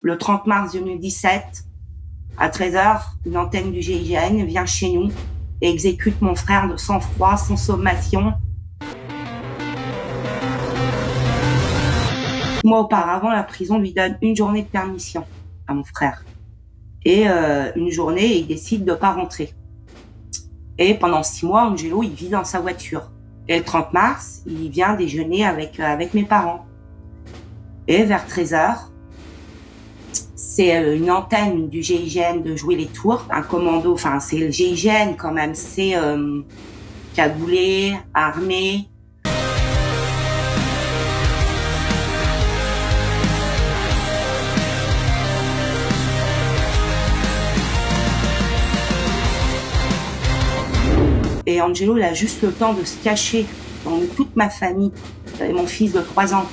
Le 30 mars 2017, à 13h, une antenne du GIGN vient chez nous et exécute mon frère de sang-froid, sans sommation. Moi, auparavant, la prison lui donne une journée de permission à mon frère. Et une journée, il décide de pas rentrer. Et pendant 6 mois, Angelo, il vit dans sa voiture. Et le 30 mars, il vient déjeuner avec mes parents. Et vers 13h, c'est une antenne du GIGN de jouer les tours. Un commando, enfin c'est le GIGN quand même, c'est cagoulé, armé. Et Angelo, il a juste le temps de se cacher. Ils ont mis toute ma famille, j'avais mon fils de 3 ans,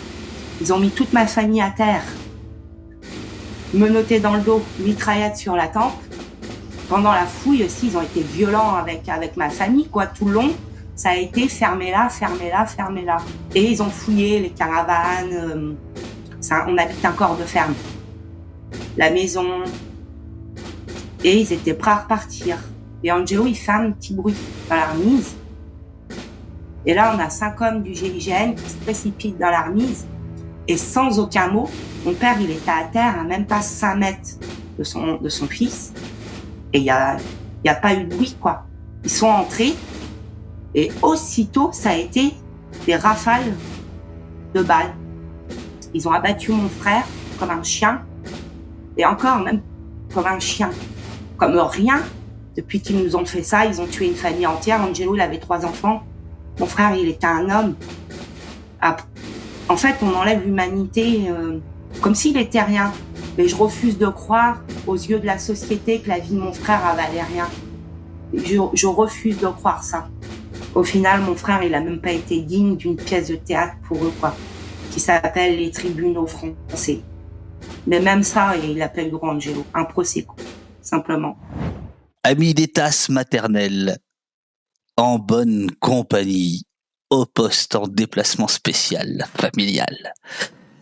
ils ont mis toute ma famille à terre. Menottés dans le dos, mitraillette sur la tempe. Pendant la fouille aussi, ils ont été violents avec ma famille, quoi, tout le long. Ça a été fermez-la, fermez-la, fermez-la. Et ils ont fouillé les caravanes. On habite un corps de ferme. La maison. Et ils étaient prêts à repartir. Et Angelo, il fait un petit bruit dans la remise. Et là, on a 5 hommes du GIGN qui se précipitent dans la remise. Et sans aucun mot, mon père, il était à terre à même pas 5 mètres de son fils. Et il y a pas eu de bruit, quoi. Ils sont entrés. Et aussitôt, ça a été des rafales de balles. Ils ont abattu mon frère comme un chien. Et encore, même comme un chien. Comme rien. Depuis qu'ils nous ont fait ça, ils ont tué une famille entière. Angelo, il avait 3 enfants. Mon frère, il était un homme. En fait, on enlève l'humanité comme s'il était rien. Mais je refuse de croire, aux yeux de la société, que la vie de mon frère avalait rien. Je refuse de croire ça. Au final, mon frère, il a même pas été digne d'une pièce de théâtre pour eux, quoi, qui s'appelle Les Tribunaux Français. Mais même ça, il a pas eu le droit, Angelo. Un procès, quoi, simplement. Amis des tasses maternelles, en bonne compagnie, au poste en déplacement spécial, familial.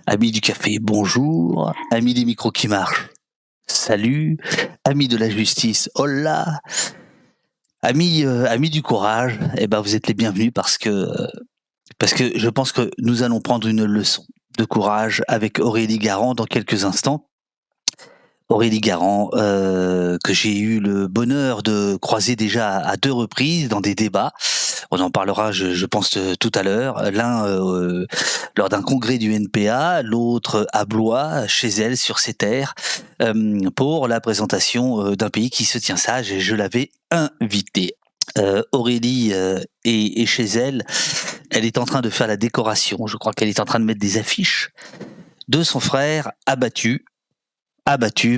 Amis du café, bonjour. Amis des micros qui marchent, salut. Amis de la justice, hola. Amis du courage, eh ben vous êtes les bienvenus parce que je pense que nous allons prendre une leçon de courage avec Aurélie Garand dans quelques instants. Aurélie Garand, que j'ai eu le bonheur de croiser déjà à 2 reprises dans des débats. On en parlera, je pense, tout à l'heure. L'un lors d'un congrès du NPA, l'autre à Blois, chez elle, sur ses terres, pour la présentation d'un pays qui se tient sage, et je l'avais invitée. Aurélie est chez elle. Elle est en train de faire la décoration. Je crois qu'elle est en train de mettre des affiches de son frère abattu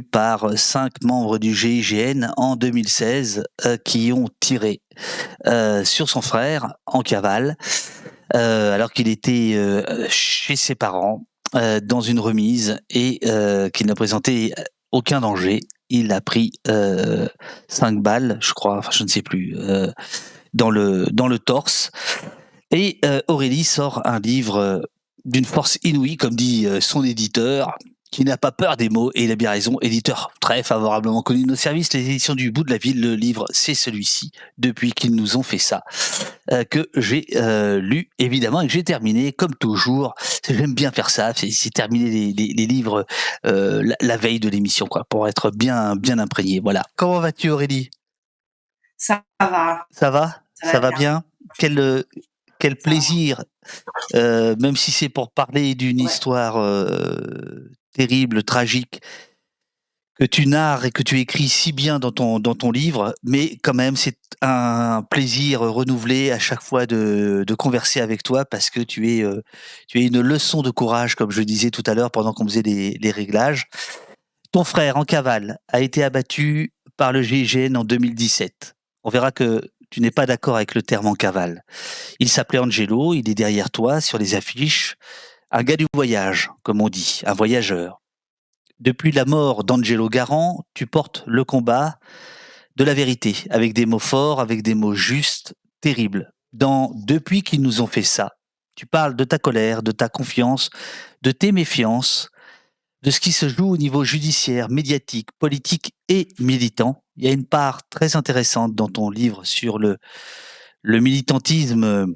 par 5 membres du GIGN en 2016 qui ont tiré sur son frère en cavale alors qu'il était chez ses parents dans une remise et qu'il n'a présenté aucun danger. Il a pris 5 balles, je crois, enfin je ne sais plus, dans le torse. Et Aurélie sort un livre d'une force inouïe, comme dit son éditeur, qui n'a pas peur des mots, et il a bien raison. Éditeur très favorablement connu de nos services, les éditions du bout de la ville. Le livre, c'est celui-ci, depuis qu'ils nous ont fait ça, que j'ai lu, évidemment, et que j'ai terminé, comme toujours. J'aime bien faire ça, c'est terminer les livres la veille de l'émission, quoi, pour être bien imprégné. Voilà. Comment vas-tu, Aurélie ? Ça va. Ça va bien. Quel plaisir, même si c'est pour parler d'une histoire terrible, tragique, que tu narres et que tu écris si bien dans ton livre, mais quand même c'est un plaisir renouvelé à chaque fois de converser avec toi, parce que tu es une leçon de courage, comme je le disais tout à l'heure pendant qu'on faisait les réglages. Ton frère en cavale a été abattu par le GIGN en 2017. On verra que tu n'es pas d'accord avec le terme en cavale. Il s'appelait Angelo, il est derrière toi sur les affiches. Un gars du voyage, comme on dit, un voyageur. Depuis la mort d'Angelo Garand, tu portes le combat de la vérité, avec des mots forts, avec des mots justes, terribles. Depuis qu'ils nous ont fait ça, tu parles de ta colère, de ta confiance, de tes méfiances, de ce qui se joue au niveau judiciaire, médiatique, politique et militant. Il y a une part très intéressante dans ton livre sur le militantisme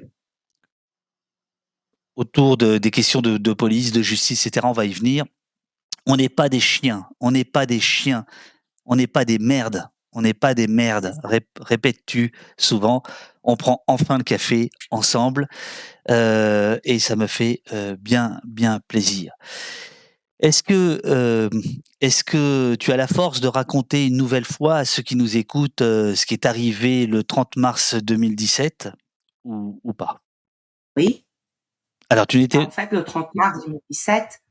autour des questions de police, de justice, etc. On va y venir. On n'est pas des chiens, on n'est pas des chiens, on n'est pas des merdes, on n'est pas des merdes, répètes-tu souvent. On prend enfin le café ensemble et ça me fait bien plaisir. Est-ce que tu as la force de raconter une nouvelle fois à ceux qui nous écoutent ce qui est arrivé le 30 mars 2017 ou pas? Oui. Alors, En fait, le 30 mars 2017,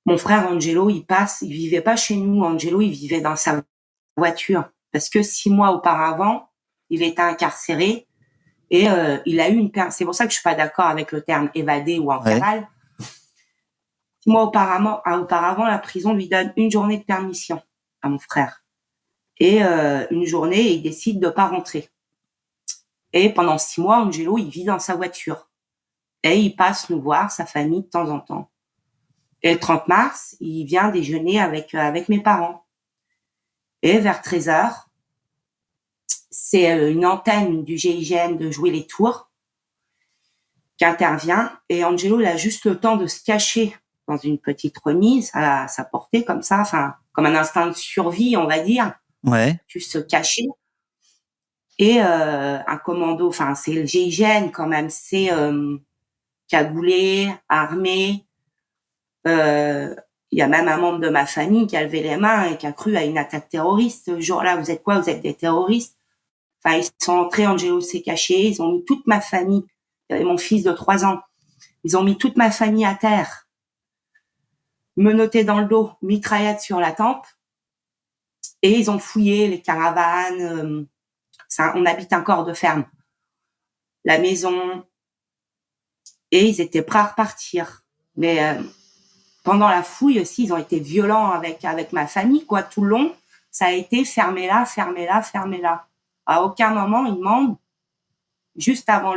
mon frère Angelo, il vivait pas chez nous. Angelo, il vivait dans sa voiture parce que 6 mois auparavant, il était incarcéré et il a eu une peine. C'est pour ça que je suis pas d'accord avec le terme évadé ou en cavale. 6 mois auparavant, la prison lui donne une journée de permission à mon frère et une journée, il décide de pas rentrer. Et pendant 6 mois, Angelo, il vit dans sa voiture et il passe nous voir, sa famille, de temps en temps. Et le 30 mars, il vient déjeuner avec mes parents. Et vers 13h, c'est une antenne du GIGN de Jouer les Tours qui intervient. Et Angelo, il a juste le temps de se cacher dans une petite remise à sa portée, comme ça, enfin, comme un instinct de survie, on va dire. Ouais. Juste se cacher. Et un commando, enfin, c'est le GIGN quand même, c'est cagoulé, armé. Il y a même un membre de ma famille qui a levé les mains et qui a cru à une attaque terroriste. Ce jour-là, vous êtes quoi? Vous êtes des terroristes? Enfin, ils sont entrés, Angelo s'est caché, ils ont mis toute ma famille. Il y avait mon fils de 3 ans. Ils ont mis toute ma famille à terre, menottés dans le dos, mitraillettes sur la tempe. Et ils ont fouillé les caravanes. On habite un corps de ferme. La maison. Et ils étaient prêts à repartir. Mais pendant la fouille aussi, ils ont été violents avec ma famille, quoi. Tout le long, ça a été fermez-la, fermez-la, fermez-la. À aucun moment, ils demandent, juste avant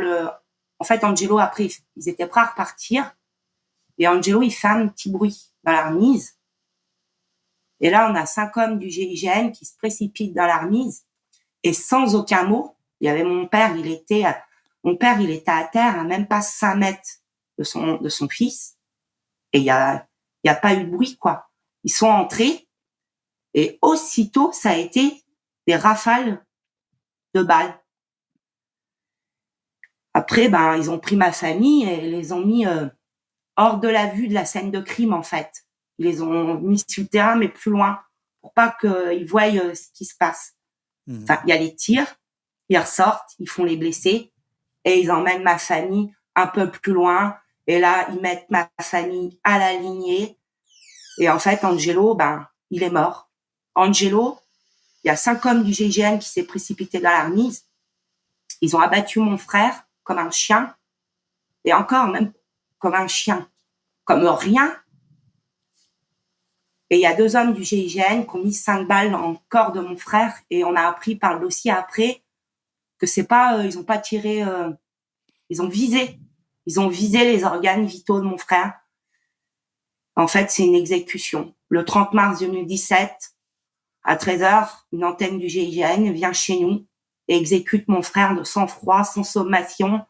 en fait, Angelo, après, ils étaient prêts à repartir. Et Angelo, il fait un petit bruit dans la remise. Et là, on a 5 hommes du GIGN qui se précipitent dans la remise. Et sans aucun mot, il y avait mon père, il était à terre, à même pas 5 mètres de son fils. Et il y a pas eu de bruit, quoi. Ils sont entrés. Et aussitôt, ça a été des rafales de balles. Après, ils ont pris ma famille et les ont mis hors de la vue de la scène de crime, en fait. Ils les ont mis sur le terrain, mais plus loin, pour pas qu'ils voient ce qui se passe. Enfin, il y a les tirs, ils ressortent, ils font les blessés et ils emmènent ma famille un peu plus loin. Et là, ils mettent ma famille à la lignée. Et en fait, Angelo, il est mort. Angelo, il y a 5 hommes du GIGN qui s'est précipité dans la remise. Ils ont abattu mon frère comme un chien. Et encore, même comme un chien. Comme rien. Et il y a 2 hommes du GIGN qui ont mis 5 balles dans le corps de mon frère. Et on a appris par le dossier après que c'est pas, ils ont pas tiré, ils ont visé. Ils ont visé les organes vitaux de mon frère. En fait, c'est une exécution. Le 30 mars 2017, à 13h, une antenne du GIGN vient chez nous et exécute mon frère de sang-froid, sans sommation,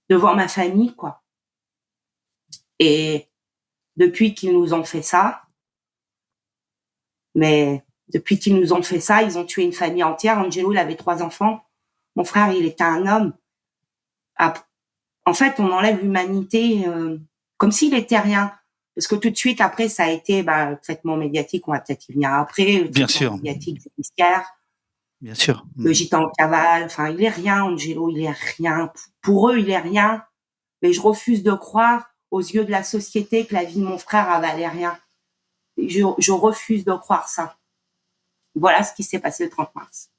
devant ma famille, quoi. Et depuis qu'ils nous ont fait ça, ils ont tué une famille entière. Angelo, il avait 3 enfants. Mon frère, il était un homme. En fait, on enlève l'humanité comme s'il était rien. Parce que tout de suite, après, ça a été le traitement médiatique, on va peut-être y venir après, le Bien traitement sûr. médiatique judiciaire. Bien sûr. Le gitan en cavale, enfin, il est rien, Angelo, il est rien. Pour eux, il est rien. Mais je refuse de croire, aux yeux de la société, que la vie de mon frère a valé rien. Je refuse de croire ça. Voilà ce qui s'est passé le 30 mars.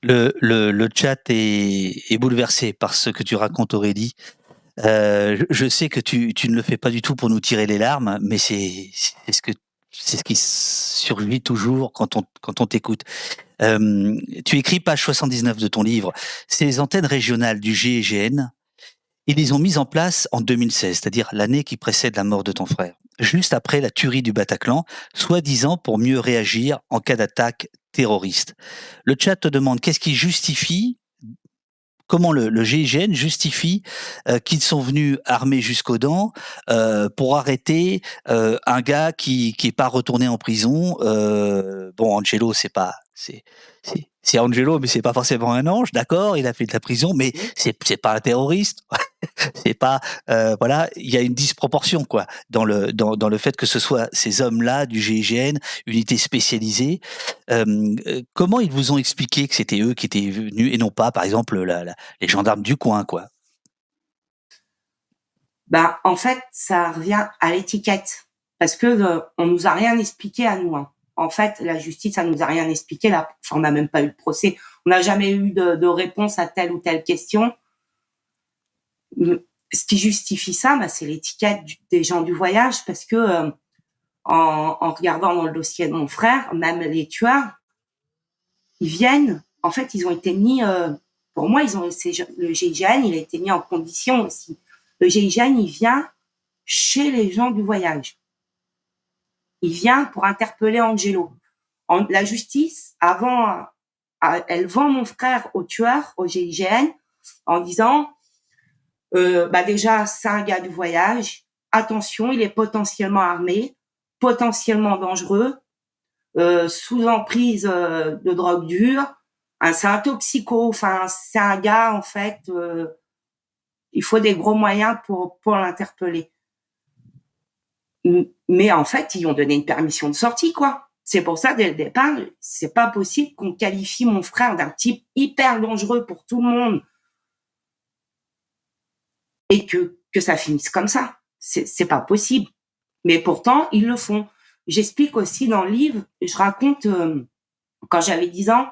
Le chat est bouleversé par ce que tu racontes, Aurélie. Je sais que tu ne le fais pas du tout pour nous tirer les larmes, mais c'est ce qui survit toujours quand on t'écoute. Tu écris page 79 de ton livre. Ces antennes régionales du GIGN Ils les ont mises en place en 2016, c'est-à-dire l'année qui précède la mort de ton frère, juste après la tuerie du Bataclan, soi-disant pour mieux réagir en cas d'attaque terroriste. Le chat te demande qu'est-ce qui justifie, comment le GIGN justifie qu'ils sont venus armés jusqu'aux dents pour arrêter un gars qui est pas retourné en prison. Bon, Angelo, c'est Angelo, mais c'est pas forcément un ange, d'accord. Il a fait de la prison, mais c'est pas un terroriste. C'est pas voilà, il y a une disproportion quoi dans le fait que ce soit ces hommes-là du GIGN, unité spécialisée. Comment ils vous ont expliqué que c'était eux qui étaient venus et non pas par exemple les gendarmes du coin quoi? Bah, en fait, ça revient à l'étiquette parce que on nous a rien expliqué à nous. Hein. En fait, la justice, ça nous a rien expliqué. Là, enfin, on n'a même pas eu de procès. On n'a jamais eu de réponse à telle ou telle question. Ce qui justifie ça, bah, c'est l'étiquette des gens du voyage parce que en regardant dans le dossier de mon frère, même les tueurs, ils viennent. En fait, ils ont été mis. Pour moi, le GIGN, il a été mis en condition aussi. Le GIGN, il vient chez les gens du voyage. Il vient pour interpeller Angelo. La justice, avant, elle vend mon frère au tueur, au GIGN, en disant, bah déjà, c'est un gars du voyage. Attention, il est potentiellement armé, potentiellement dangereux, sous emprise de drogue dure. Hein, c'est un toxico. Enfin, c'est un gars, en fait, il faut des gros moyens pour l'interpeller. Mais en fait, ils ont donné une permission de sortie, quoi. C'est pour ça, dès le départ, c'est pas possible qu'on qualifie mon frère d'un type hyper dangereux pour tout le monde et que ça finisse comme ça. C'est pas possible. Mais pourtant, ils le font. J'explique aussi dans le livre, je raconte quand j'avais 10 ans,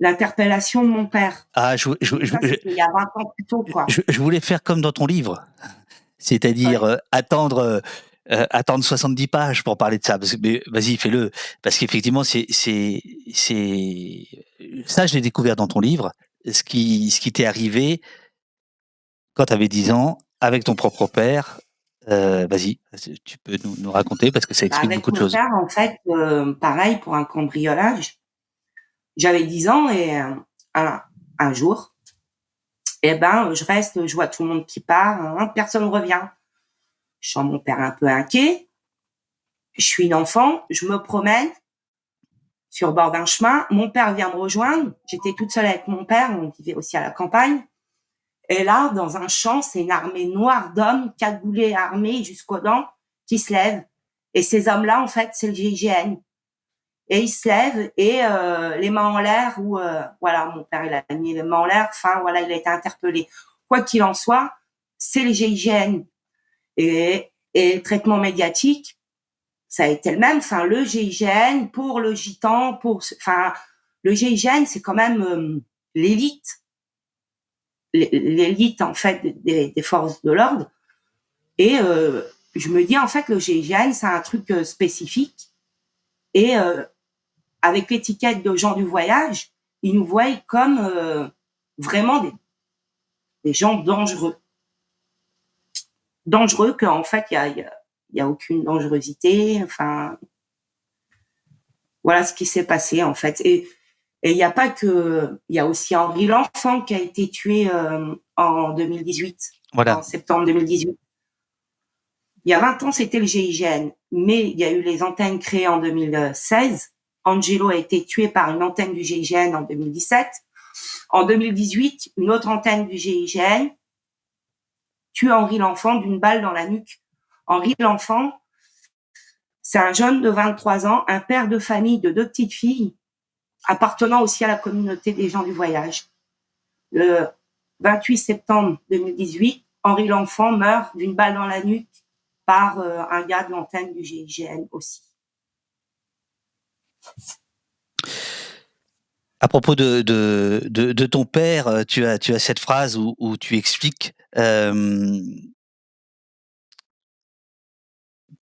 l'interpellation de mon père. Ah, il y a 20 ans plus tôt, quoi. Je voulais faire comme dans ton livre, c'est-à-dire Ouais. attendre 70 pages pour parler de ça. Mais vas-y, fais-le, parce qu'effectivement, c'est ça, je l'ai découvert dans ton livre. Ce qui t'est arrivé quand tu avais 10 ans avec ton propre père. Vas-y, tu peux nous raconter parce que ça explique Avec beaucoup de mon choses. père, en fait, pareil pour un cambriolage. J'avais 10 ans et un jour, je reste, je vois tout le monde qui part, hein, personne ne revient. Je sens mon père un peu inquiet. Je suis une enfant, je me promène sur le bord d'un chemin. Mon père vient me rejoindre. J'étais toute seule avec mon père, on vivait aussi à la campagne. Et là, dans un champ, c'est une armée noire d'hommes, cagoulés, armés jusqu'aux dents, qui se lèvent. Et ces hommes-là, en fait, c'est le GIGN. Et ils se lèvent et les mains en l'air ou voilà, mon père il a mis les mains en l'air. Enfin voilà, il a été interpellé. Quoi qu'il en soit, c'est le GIGN et le traitement médiatique, ça a été le même. Enfin le GIGN pour le gitan, enfin le GIGN c'est quand même l'élite en fait des forces de l'ordre. Et je me dis en fait le GIGN c'est un truc spécifique et avec l'étiquette de gens du voyage, ils nous voient comme vraiment des gens dangereux. Dangereux qu'en fait, il y a aucune dangerosité. Enfin, voilà ce qui s'est passé, en fait. Et il n'y a pas que... Il y a aussi Henri L'Enfant qui a été tué en 2018, Voilà. en septembre 2018. Il y a 20 ans, c'était le GIGN. Mais il y a eu les antennes créées en 2016. Angelo a été tué par une antenne du GIGN en 2017. En 2018, une autre antenne du GIGN tue Henri L'Enfant d'une balle dans la nuque. Henri L'Enfant, c'est un jeune de 23 ans, un père de famille de 2 petites filles, appartenant aussi à la communauté des gens du voyage. Le 28 septembre 2018, Henri L'Enfant meurt d'une balle dans la nuque par un gars de l'antenne du GIGN aussi. À propos de ton père, tu as cette phrase où tu expliques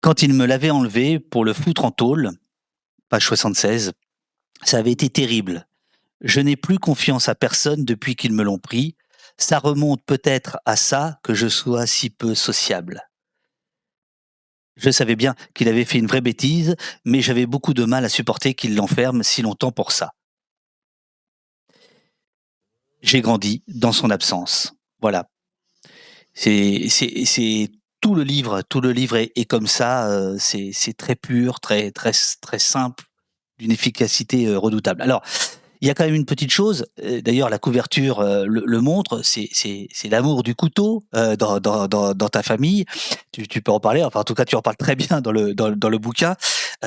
quand il me l'avait enlevé pour le foutre en tôle, page 76, ça avait été terrible. Je n'ai plus confiance à personne depuis qu'ils me l'ont pris. ça remonte peut-être à ça que je sois si peu sociable. Je savais bien qu'il avait fait une vraie bêtise, mais j'avais beaucoup de mal à supporter qu'il l'enferme si longtemps pour ça. J'ai grandi dans son absence. Voilà. C'est tout le livre est comme ça, c'est très pur, très simple, d'une efficacité, redoutable. Alors, il y a quand même une petite chose, d'ailleurs la couverture, le montre, c'est l'amour du couteau, dans ta famille. Tu peux en parler, enfin en tout cas tu en parles très bien dans le bouquin.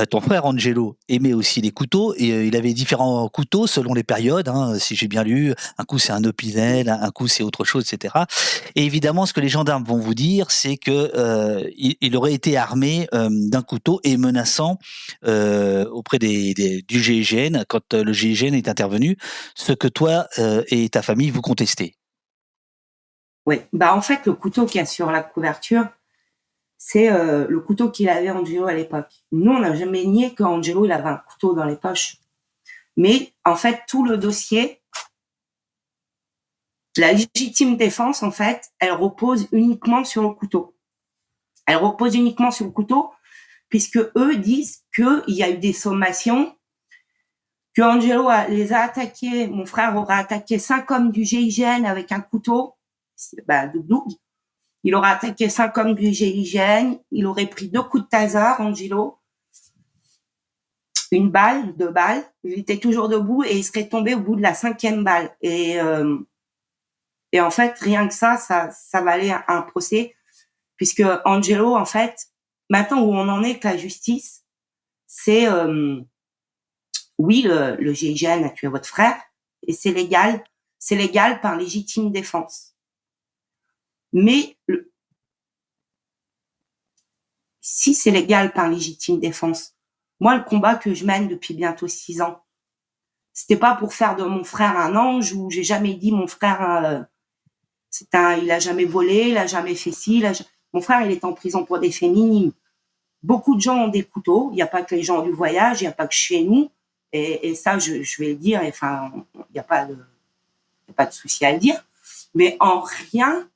Ton frère Angelo aimait aussi les couteaux et il avait différents couteaux selon les périodes, hein, si j'ai bien lu. Un coup c'est un Opinel, un coup c'est autre chose, et cetera. Et évidemment ce que les gendarmes vont vous dire, c'est que, il aurait été armé, d'un couteau et menaçant, auprès du GIGN quand, le GIGN est intervenu, ce que toi, et ta famille vous contestez. Oui, bah, en fait, le couteau qu'il y a sur la couverture, c'est, le couteau qu'il avait Angelo à l'époque. Nous, on n'a jamais nié qu'Angelo, il avait un couteau dans les poches. Mais en fait, tout le dossier, la légitime défense, en fait, elle repose uniquement sur le couteau. Elle repose uniquement sur le couteau, puisque eux disent qu'il y a eu des sommations, que Angelo les a attaqués, mon frère aurait attaqué 5 hommes du GIGN avec un couteau, de Doug. Il aurait attaqué 5 hommes du GIGN, il aurait pris 2 coups de taser, Angelo, une balle, 2 balles, il était toujours debout et il serait tombé au bout de la 5e balle. Et en fait, rien que ça valait un procès, puisque Angelo, en fait, maintenant où on en est avec la justice, c'est oui, le GIGN a tué votre frère et c'est légal par légitime défense. Mais si c'est légal par légitime défense, moi, le combat que je mène depuis bientôt 6 ans, c'était pas pour faire de mon frère un ange, où j'ai jamais dit mon frère, il a jamais volé, il a jamais fait ci, mon frère, il est en prison pour des faits minimes. Beaucoup de gens ont des couteaux, il n'y a pas que les gens du voyage, il n'y a pas que chez nous, et ça, je vais le dire, enfin, il n'y a pas de souci à le dire, mais en rien,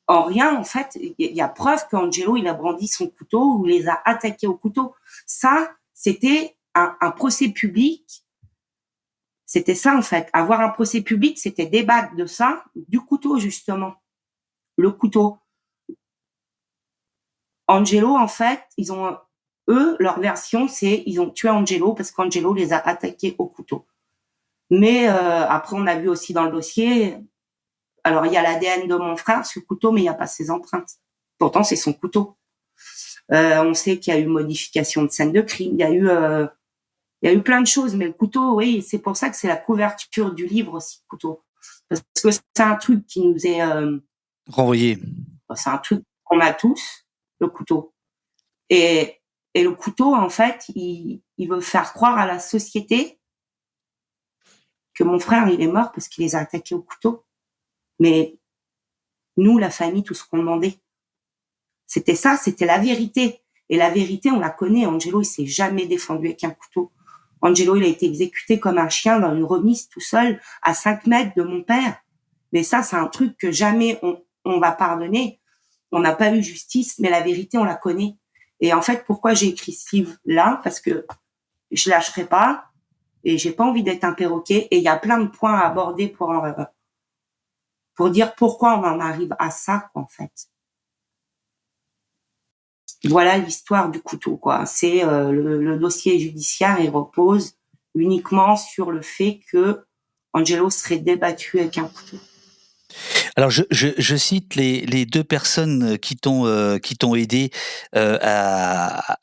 en fait, il y a preuve qu'Angelo, il a brandi son couteau ou les a attaqués au couteau. Ça, c'était un procès public. C'était ça, en fait. Avoir un procès public, c'était débattre de ça, du couteau, justement. Le couteau. Angelo, en fait, leur version, c'est, ils ont tué Angelo parce qu'Angelo les a attaqués au couteau. Mais après, on a vu aussi dans le dossier, alors il y a l'ADN de mon frère sur le couteau, mais il n'y a pas ses empreintes. Pourtant, c'est son couteau. On sait qu'il y a eu modification de scène de crime, il y a eu plein de choses, mais le couteau, oui, c'est pour ça que c'est la couverture du livre aussi, le couteau. Parce que c'est un truc qui nous est renvoyé. C'est un truc qu'on a tous, le couteau. Et le couteau, en fait, il veut faire croire à la société que mon frère, il est mort parce qu'il les a attaqués au couteau. Mais nous, la famille, tout ce qu'on demandait, c'était ça, c'était la vérité. Et la vérité, on la connaît. Angelo, il s'est jamais défendu avec un couteau. Angelo, il a été exécuté comme un chien dans une remise tout seul à 5 mètres de mon père. Mais ça, c'est un truc que jamais on va pardonner. On n'a pas eu justice, mais la vérité, on la connaît. Et en fait, pourquoi j'ai écrit ce livre-là? Parce que je lâcherai pas et j'ai pas envie d'être un perroquet. Et il y a plein de points à aborder pour dire pourquoi on en arrive à ça, quoi, en fait. Voilà l'histoire du couteau, quoi. C'est le dossier judiciaire, il repose uniquement sur le fait que Angelo serait débattu avec un couteau. Alors je cite les 2 personnes qui t'ont aidé à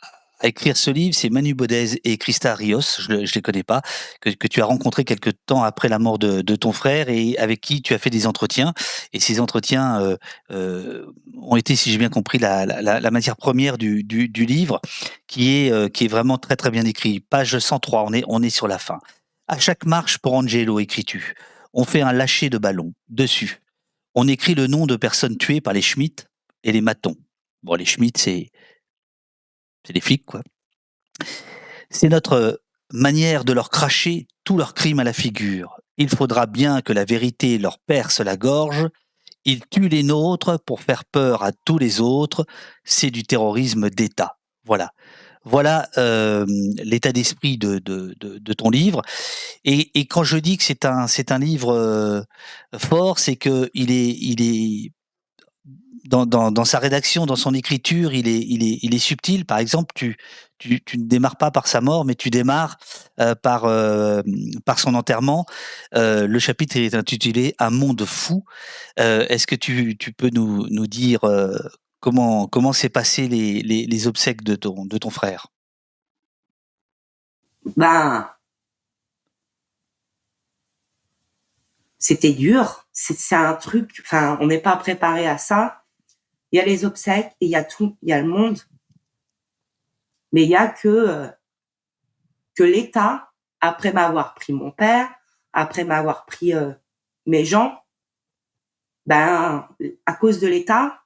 écrire ce livre, c'est Manu Bodez et Christa Rios, je les connais pas, que tu as rencontré quelque temps après la mort de ton frère et avec qui tu as fait des entretiens. Et ces entretiens ont été, si j'ai bien compris, la matière première du livre, qui est vraiment très très bien écrit. Page 103, on est sur la fin. À chaque marche pour Angelo, écris-tu, on fait un lâcher de ballon. Dessus, on écrit le nom de personnes tuées par les Schmitt et les Matons. Bon, les Schmitt, c'est les flics, quoi. C'est notre manière de leur cracher tous leurs crimes à la figure. Il faudra bien que la vérité leur perce la gorge. Ils tuent les nôtres pour faire peur à tous les autres. C'est du terrorisme d'État. Voilà. Voilà l'état d'esprit de ton livre. Et quand je dis que c'est un livre fort, c'est que il est dans sa rédaction, dans son écriture, il est subtil. Par exemple, tu ne démarres pas par sa mort, mais tu démarres par son enterrement. Le chapitre est intitulé Un monde fou. Est-ce que tu peux nous dire comment s'est passé les obsèques de ton frère? Ben, c'était dur. C'est un truc, enfin, on n'est pas préparé à ça. Il y a les obsèques et il y a tout, il y a le monde. Mais il y a que l'État, après m'avoir pris mon père, après m'avoir pris mes gens, ben, à cause de l'État,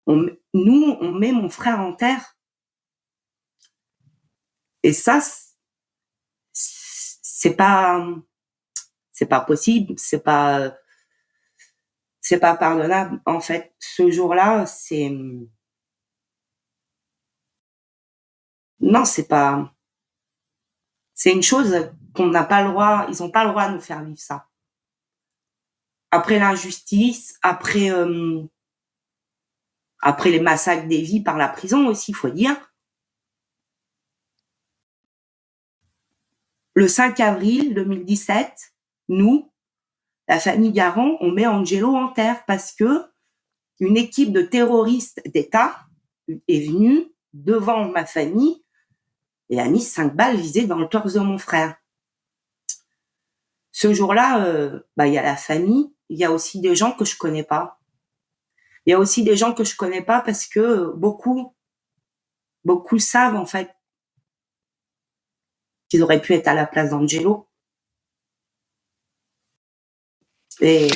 on met mon frère en terre. Et ça, c'est pas possible, c'est pas pardonnable. En fait, ce jour-là, non, c'est une chose qu'on n'a pas le droit, ils n'ont pas le droit de nous faire vivre ça. Après l'injustice, après les massacres des vies par la prison aussi, il faut dire. Le 5 avril 2017, nous, la famille Garand, on met Angelo en terre parce que une équipe de terroristes d'État est venue devant ma famille et a mis 5 balles visées dans le torse de mon frère. Ce jour-là, il y a la famille, il y a aussi des gens que je connais pas. Il y a aussi des gens que je connais pas parce que beaucoup savent en fait qu'ils auraient pu être à la place d'Angelo. Et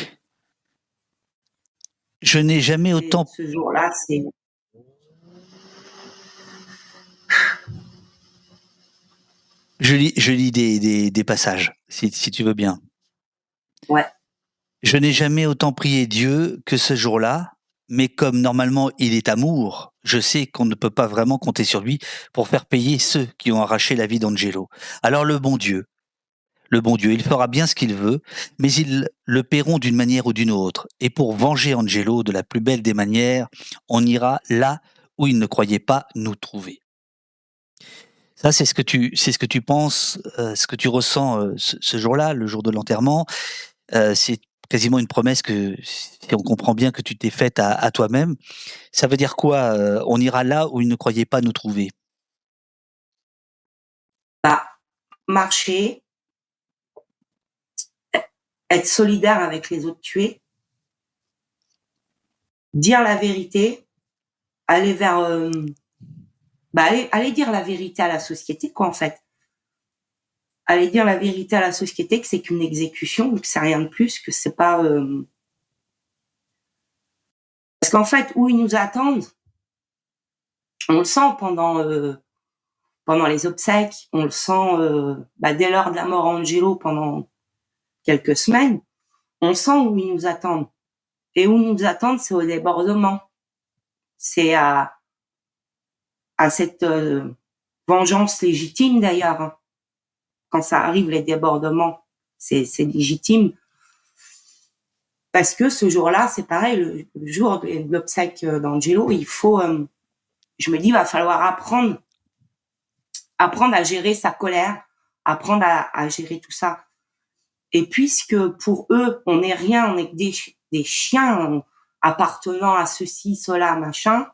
je n'ai jamais autant. Ce jour-là, c'est. Je lis des passages, si tu veux bien. Ouais. Je n'ai jamais autant prié Dieu que ce jour-là, mais comme normalement il est amour, je sais qu'on ne peut pas vraiment compter sur lui pour faire payer ceux qui ont arraché la vie d'Angelo. Alors le bon Dieu, il fera bien ce qu'il veut, mais ils le paieront d'une manière ou d'une autre. Et pour venger Angelo de la plus belle des manières, on ira là où il ne croyait pas nous trouver. Ça, c'est ce que tu penses, ce que tu ressens ce jour-là, le jour de l'enterrement. C'est quasiment une promesse que, si on comprend bien, que tu t'es faite à toi-même. Ça veut dire quoi on ira là où il ne croyait pas nous trouver? Marcher, être solidaire avec les autres tués, dire la vérité, aller vers, aller dire la vérité à la société, quoi, en fait. Aller dire la vérité à la société que c'est qu'une exécution, que c'est rien de plus, que c'est pas. Parce qu'en fait, où ils nous attendent, on le sent pendant les obsèques, on le sent dès l'heure de la mort d'Angelo pendant quelques semaines, on sent où ils nous attendent. Et où ils nous attendent, c'est au débordement. C'est à cette vengeance légitime d'ailleurs. Hein. Quand ça arrive, les débordements, c'est légitime. Parce que ce jour-là, c'est pareil, le jour de l'obsèque d'Angelo, il faut, je me dis, il va falloir apprendre à gérer sa colère, apprendre à gérer tout ça. Et puisque pour eux, on n'est rien, on est que des chiens appartenant à ceci, cela, machin,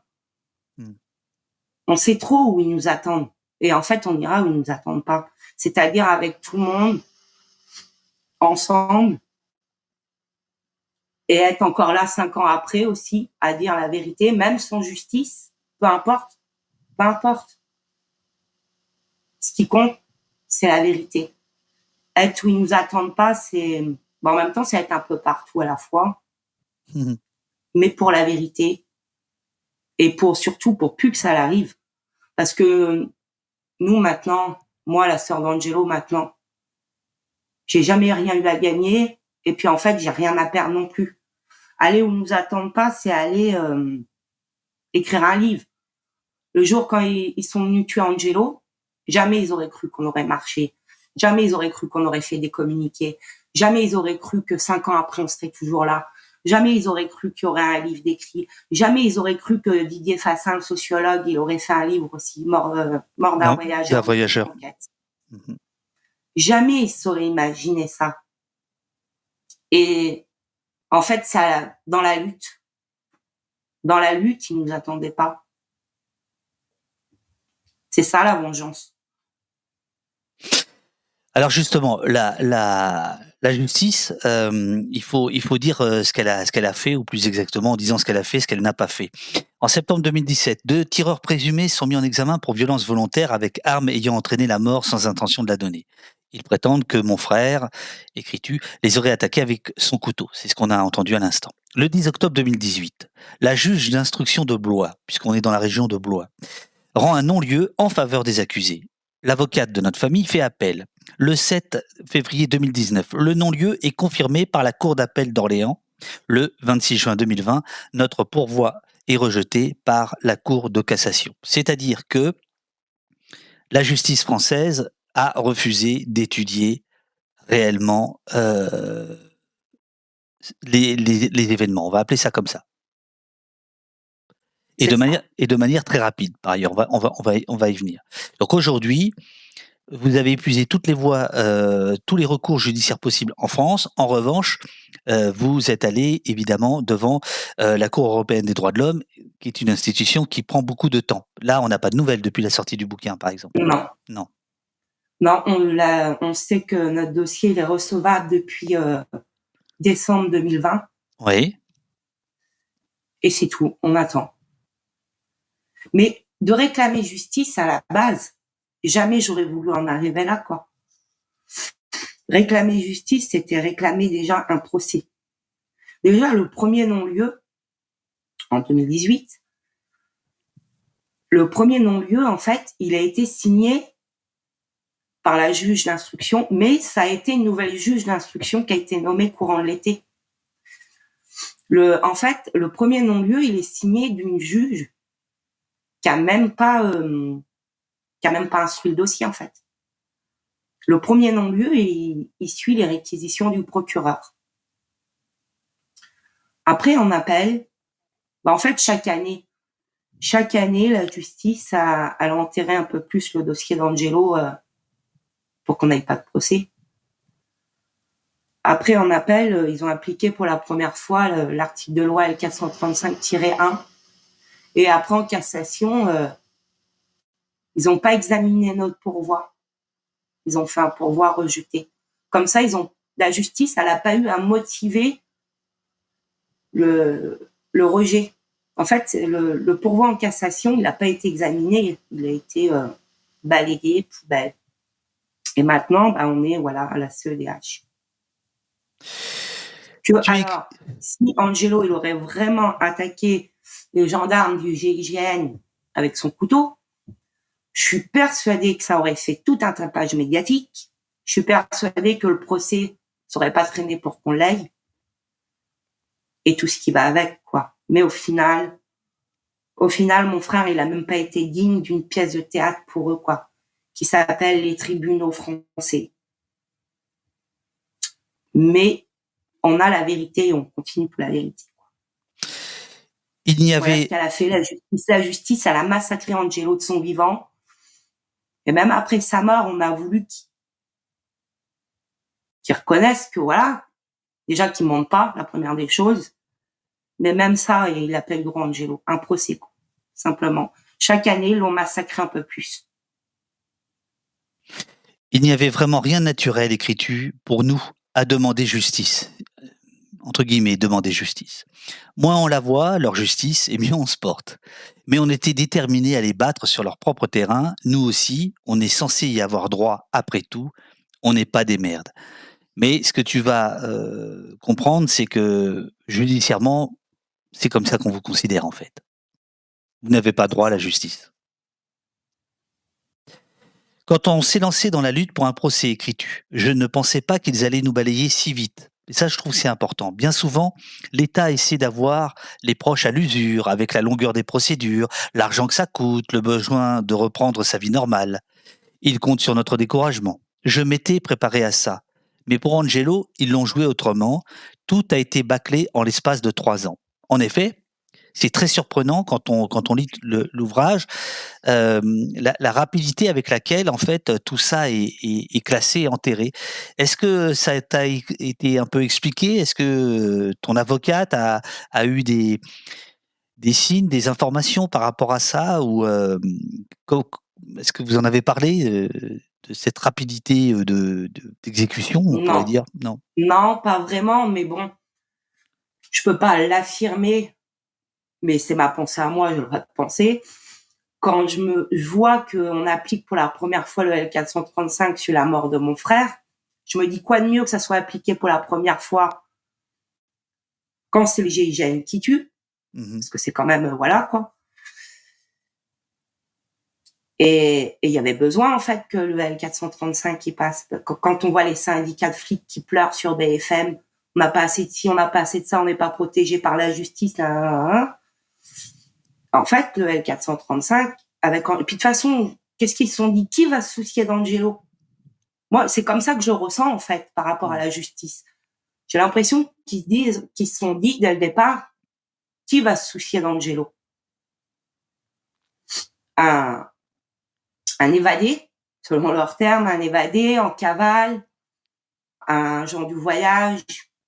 on sait trop où ils nous attendent. Et en fait, on ira où ils nous attendent pas. C'est-à-dire avec tout le monde, ensemble, et être encore là 5 ans après aussi, à dire la vérité, même sans justice, peu importe. Ce qui compte, c'est la vérité. Être où ils nous attendent pas, c'est, en même temps, c'est être un peu partout à la fois. Mais pour la vérité. Et surtout pour plus que ça arrive. Parce que nous, maintenant, moi, la sœur d'Angelo, maintenant, j'ai jamais rien eu à gagner. Et puis, en fait, j'ai rien à perdre non plus. Aller où nous attendent pas, c'est aller écrire un livre. Le jour quand ils sont venus tuer Angelo, jamais ils auraient cru qu'on aurait marché. Jamais ils auraient cru qu'on aurait fait des communiqués. Jamais ils auraient cru que 5 ans après, on serait toujours là. Jamais ils auraient cru qu'il y aurait un livre d'écrit. Jamais ils auraient cru que Didier Fassin, le sociologue, il aurait fait un livre aussi, Mort d'un voyageur. D'un voyageur. Mmh. Jamais ils s'auraient imaginé ça. Et en fait, ça, dans la lutte, ils nous attendaient pas. C'est ça la vengeance. Alors justement, la justice, il faut dire ce qu'elle a fait, ou plus exactement en disant ce qu'elle a fait, ce qu'elle n'a pas fait. En septembre 2017, 2 tireurs présumés sont mis en examen pour violence volontaire avec arme ayant entraîné la mort sans intention de la donner. Ils prétendent que mon frère, écris-tu, les aurait attaqués avec son couteau. C'est ce qu'on a entendu à l'instant. Le 10 octobre 2018, la juge d'instruction de Blois, puisqu'on est dans la région de Blois, rend un non-lieu en faveur des accusés. L'avocate de notre famille fait appel. Le 7 février 2019, le non-lieu est confirmé par la Cour d'appel d'Orléans. Le 26 juin 2020, notre pourvoi est rejeté par la Cour de cassation. C'est-à-dire que la justice française a refusé d'étudier réellement les événements. On va appeler ça comme ça. Et de manière très rapide, par ailleurs. On va y venir. Donc aujourd'hui, vous avez épuisé toutes les voies, tous les recours judiciaires possibles en France. En revanche, vous êtes allé évidemment devant la Cour européenne des droits de l'homme, qui est une institution qui prend beaucoup de temps. Là, on n'a pas de nouvelles depuis la sortie du bouquin, par exemple. Non. Non, on sait que notre dossier il est recevable depuis décembre 2020. Oui. Et c'est tout, on attend. Mais de réclamer justice à la base, jamais j'aurais voulu en arriver là, quoi. Réclamer justice, c'était réclamer déjà un procès. Déjà, le premier non-lieu, en 2018, le premier non-lieu, en fait, il a été signé par la juge d'instruction, mais ça a été une nouvelle juge d'instruction qui a été nommée courant de l'été. En fait, le premier non-lieu, il est signé d'une juge qui a même pas instruit le dossier, en fait. Le premier non-lieu, il suit les réquisitions du procureur. Après, on appelle. En fait, chaque année, la justice elle a enterré un peu plus le dossier d'Angelo pour qu'on n'aille pas de procès. Après, on appelle, ils ont appliqué pour la première fois l'article de loi L435-1. Et après, en cassation, ils n'ont pas examiné notre pourvoi. Ils ont fait un pourvoi rejeté. Comme ça, la justice, elle n'a pas eu à motiver le rejet. En fait, le pourvoi en cassation, il n'a pas été examiné, il a été balayé, poubelle. Et maintenant, on est à la CEDH. Alors, si Angelo, il aurait vraiment attaqué les gendarmes du GIGN avec son couteau, je suis persuadée que ça aurait fait tout un tapage médiatique. Je suis persuadée que le procès ne serait pas traîné pour qu'on l'aille. Et tout ce qui va avec, quoi. Mais au final, mon frère, il a même pas été digne d'une pièce de théâtre pour eux, quoi, qui s'appelle Les Tribunaux français. Mais on a la vérité et on continue pour la vérité, quoi. Il n'y avait... Voilà ce qu'elle a fait, la justice. La justice, elle a massacré Angelo de son vivant. Et même après sa mort, on a voulu qu'ils reconnaissent que, déjà qu'ils mentent pas, la première des choses. Mais même ça, il a pas eu le droit, Angelo. Un procès, quoi. Simplement. Chaque année, ils l'ont massacré un peu plus. Il n'y avait vraiment rien de naturel, écris-tu, pour nous, à demander justice. Entre guillemets, demander justice. Moins on la voit, leur justice, et mieux on se porte. Mais on était déterminés à les battre sur leur propre terrain. Nous aussi, on est censé y avoir droit après tout. On n'est pas des merdes. Mais ce que tu vas comprendre, c'est que judiciairement, c'est comme ça qu'on vous considère en fait. Vous n'avez pas droit à la justice. Quand on s'est lancé dans la lutte pour un procès, écris-tu, je ne pensais pas qu'ils allaient nous balayer si vite. Et ça, je trouve que c'est important. Bien souvent, l'État essaie d'avoir les proches à l'usure, avec la longueur des procédures, l'argent que ça coûte, le besoin de reprendre sa vie normale. Il compte sur notre découragement. Je m'étais préparé à ça. Mais pour Angelo, ils l'ont joué autrement. Tout a été bâclé en l'espace de 3 ans. En effet, c'est très surprenant quand on lit l'ouvrage, la rapidité avec laquelle, en fait, tout ça est classé et enterré. Est-ce que ça t'a été un peu expliqué? Est-ce que ton avocate a eu des signes, des informations par rapport à ça? Ou est-ce que vous en avez parlé de cette rapidité d'exécution, on pourrait Non, dire? Non. non, pas vraiment, mais bon, je peux pas l'affirmer, mais c'est ma pensée à moi, j'ai le droit de penser. Quand je vois qu'on applique pour la première fois le L435 sur la mort de mon frère, je me dis quoi de mieux que ça soit appliqué pour la première fois quand c'est le GIGN qui tue, Mmh. parce que c'est quand même, voilà, quoi. Et il y avait besoin, en fait, que le L435 qui passe. Quand on voit les syndicats de flics qui pleurent sur BFM, on n'a pas assez de ci, on n'a pas assez de ça, on n'est pas protégé par la justice, là, là, là, là. En fait, le L435, et puis de toute façon, qu'est-ce qu'ils se sont dit? Qui va se soucier d'Angelo? Moi, c'est comme ça que je ressens, en fait, par rapport à la justice. J'ai l'impression qu'ils se sont dit dès le départ, qui va se soucier d'Angelo? Un, un évadé, selon leurs termes, un évadé en cavale, un genre du voyage,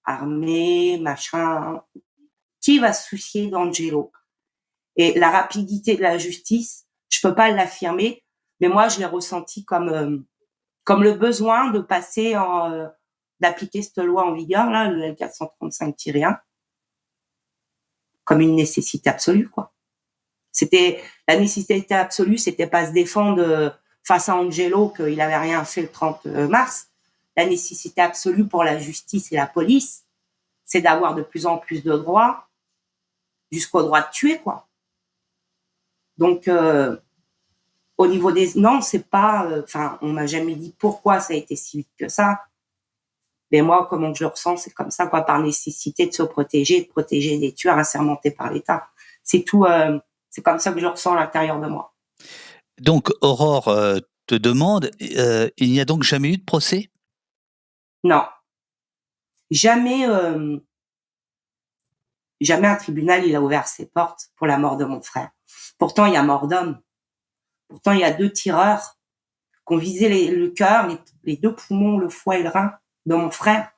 armé, machin. Qui va se soucier d'Angelo? Et la rapidité de la justice, je peux pas l'affirmer, mais moi, je l'ai ressenti comme le besoin de passer d'appliquer cette loi en vigueur, là, le L435-1, comme une nécessité absolue, quoi. C'était, la nécessité absolue, c'était pas se défendre face à Angelo qu'il avait rien fait le 30 mars. La nécessité absolue pour la justice et la police, c'est d'avoir de plus en plus de droits, jusqu'au droit de tuer, quoi. Donc, au niveau des, non, c'est pas, on m'a jamais dit pourquoi ça a été si vite que ça. Mais moi, comment je le ressens, c'est comme ça, quoi, par nécessité de se protéger, de protéger des tueurs assermentés par l'État. C'est tout, c'est comme ça que je le ressens à l'intérieur de moi. Donc Aurore, te demande, il n'y a donc jamais eu de procès? Non. Jamais, jamais un tribunal, il a ouvert ses portes pour la mort de mon frère. Pourtant, il y a mort d'homme. Pourtant, il y a 2 tireurs qui ont visé le cœur, les 2 poumons, le foie et le rein de mon frère.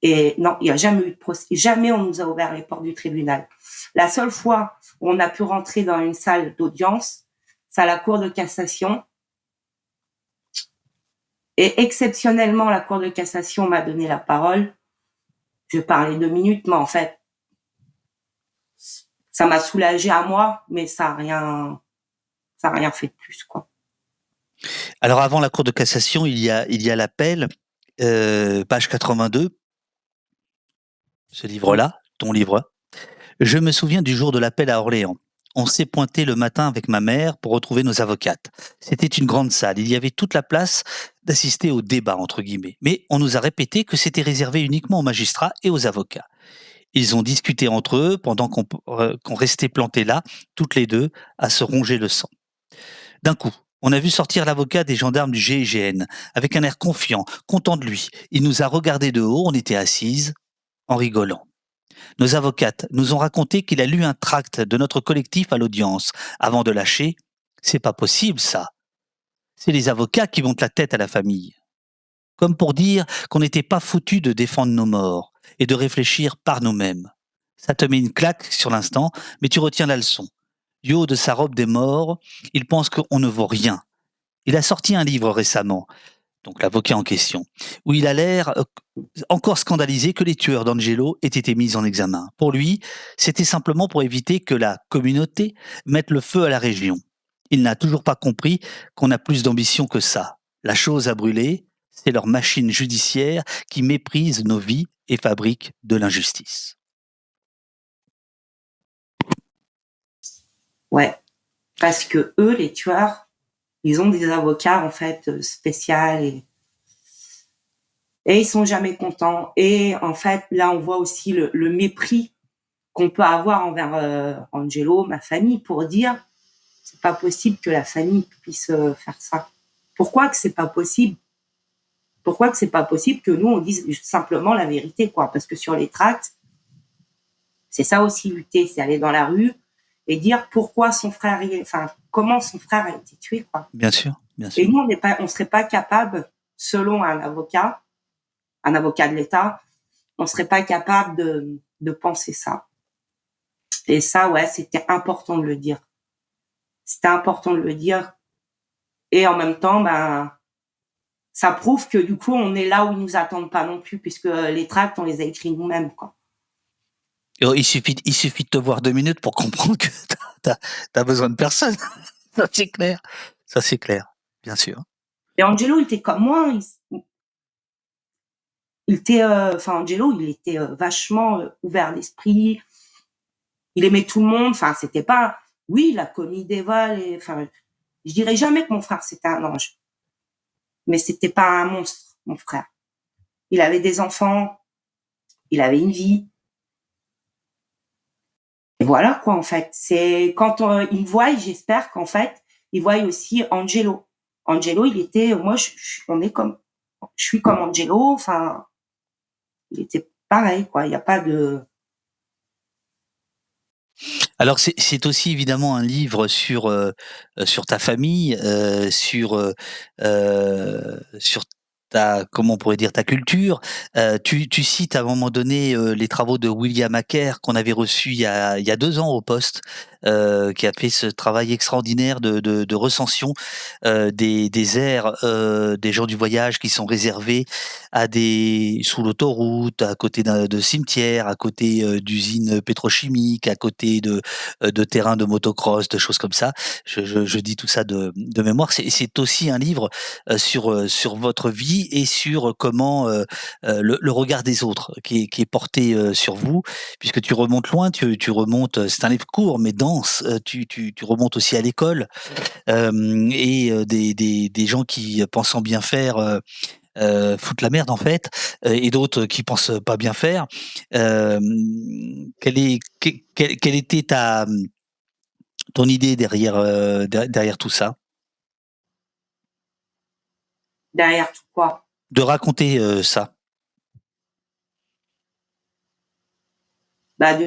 Et non, il n'y a jamais eu de procès. Jamais on nous a ouvert les portes du tribunal. La seule fois où on a pu rentrer dans une salle d'audience, c'est à la Cour de cassation. Et exceptionnellement, la Cour de cassation m'a donné la parole. Je parlais 2 minutes, mais en fait, ça m'a soulagé à moi, mais ça a rien fait de plus, quoi. Alors avant la Cour de cassation, il y a l'appel, page 82, ce livre-là, ton livre. Je me souviens du jour de l'appel à Orléans. On s'est pointé le matin avec ma mère pour retrouver nos avocates. C'était une grande salle, il y avait toute la place d'assister au débat, entre guillemets. Mais on nous a répété que c'était réservé uniquement aux magistrats et aux avocats. Ils ont discuté entre eux pendant qu'on restait plantés là, toutes les deux, à se ronger le sang. D'un coup, on a vu sortir l'avocat des gendarmes du GIGN, avec un air confiant, content de lui. Il nous a regardés de haut, on était assises, en rigolant. Nos avocates nous ont raconté qu'il a lu un tract de notre collectif à l'audience, avant de lâcher « C'est pas possible, ça. C'est les avocats qui montent la tête à la famille. » Comme pour dire qu'on n'était pas foutus de défendre nos morts et de réfléchir par nous-mêmes. Ça te met une claque sur l'instant, mais tu retiens la leçon. Du haut de sa robe des morts, il pense qu'on ne vaut rien. Il a sorti un livre récemment, donc l'avocat en question, où il a l'air encore scandalisé que les tueurs d'Angelo aient été mis en examen. Pour lui, c'était simplement pour éviter que la communauté mette le feu à la région. Il n'a toujours pas compris qu'on a plus d'ambition que ça. La chose à brûler, c'est leur machine judiciaire qui méprise nos vies et fabrique de l'injustice. Ouais. Parce que eux, les tueurs, Ils ont des avocats, en fait, spéciaux et ils sont jamais contents. Et en fait, là, on voit aussi le mépris qu'on peut avoir envers Angelo, ma famille, pour dire c'est pas possible que la famille puisse faire ça. Pourquoi que c'est pas possible? Pourquoi que c'est pas possible que nous on dise simplement la vérité, quoi? Parce que sur les tracts, c'est ça aussi lutter, c'est aller dans la rue et dire pourquoi son frère, enfin comment son frère a été tué, quoi. Bien sûr, bien Et sûr. nous on serait pas capable, selon un avocat de l'État, on serait pas capable de penser ça. Et ça, ouais, c'était important de le dire. C'était important de le dire. Et en même temps, ben, ça prouve que du coup, on est là où ils nous attendent pas non plus, puisque les tracts, on les a écrits nous-mêmes, quoi. Il suffit de te voir 2 minutes pour comprendre que t'as besoin de personne. Ça, c'est clair. Ça, c'est clair. Bien sûr. Et Angelo, il était comme moi. Il était, Angelo, il était vachement ouvert d'esprit. Il aimait tout le monde. Enfin, c'était pas, oui, il a commis des vols. Enfin, je dirais jamais que mon frère c'était un ange, mais c'était pas un monstre, mon frère. Il avait des enfants, il avait une vie. Et voilà quoi, en fait. C'est quand il voit, j'espère qu'en fait, il voit aussi Angelo. Angelo, il était, moi, je suis comme Angelo. Enfin, il était pareil, quoi. Il n'y a pas de. Alors c'est aussi évidemment un livre sur ta famille, sur ta, comment on pourrait dire, ta culture. Tu cites à un moment donné les travaux de William Hacker qu'on avait reçu il y a 2 ans au Poste, qui a fait ce travail extraordinaire de recension des aires des gens du voyage qui sont réservées à sous l'autoroute, à côté de cimetières, à côté d'usines pétrochimiques, à côté de terrains de motocross, de choses comme ça. Je dis tout ça de mémoire. C'est aussi un livre sur votre vie et sur comment le regard des autres qui est porté sur vous, puisque tu remontes loin, tu remontes, c'est un livre court mais dense, tu remontes aussi à l'école, et des gens qui, pensant bien faire, foutent la merde en fait, et d'autres qui pensent pas bien faire. Quelle était ton idée derrière tout ça? Derrière tout quoi. De raconter ça. Bah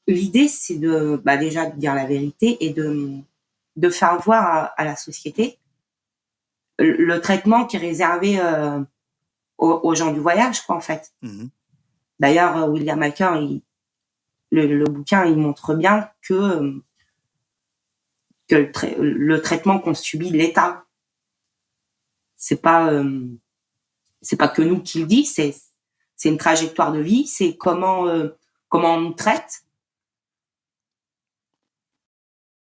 l'idée, c'est déjà de dire la vérité et de faire voir à la société le traitement qui est réservé aux gens du voyage, quoi, en fait. Mmh. D'ailleurs, William Hacker, le bouquin, il montre bien que le traitement qu'on subit de l'État, c'est pas que nous qui le dit, c'est une trajectoire de vie, c'est comment on nous traite.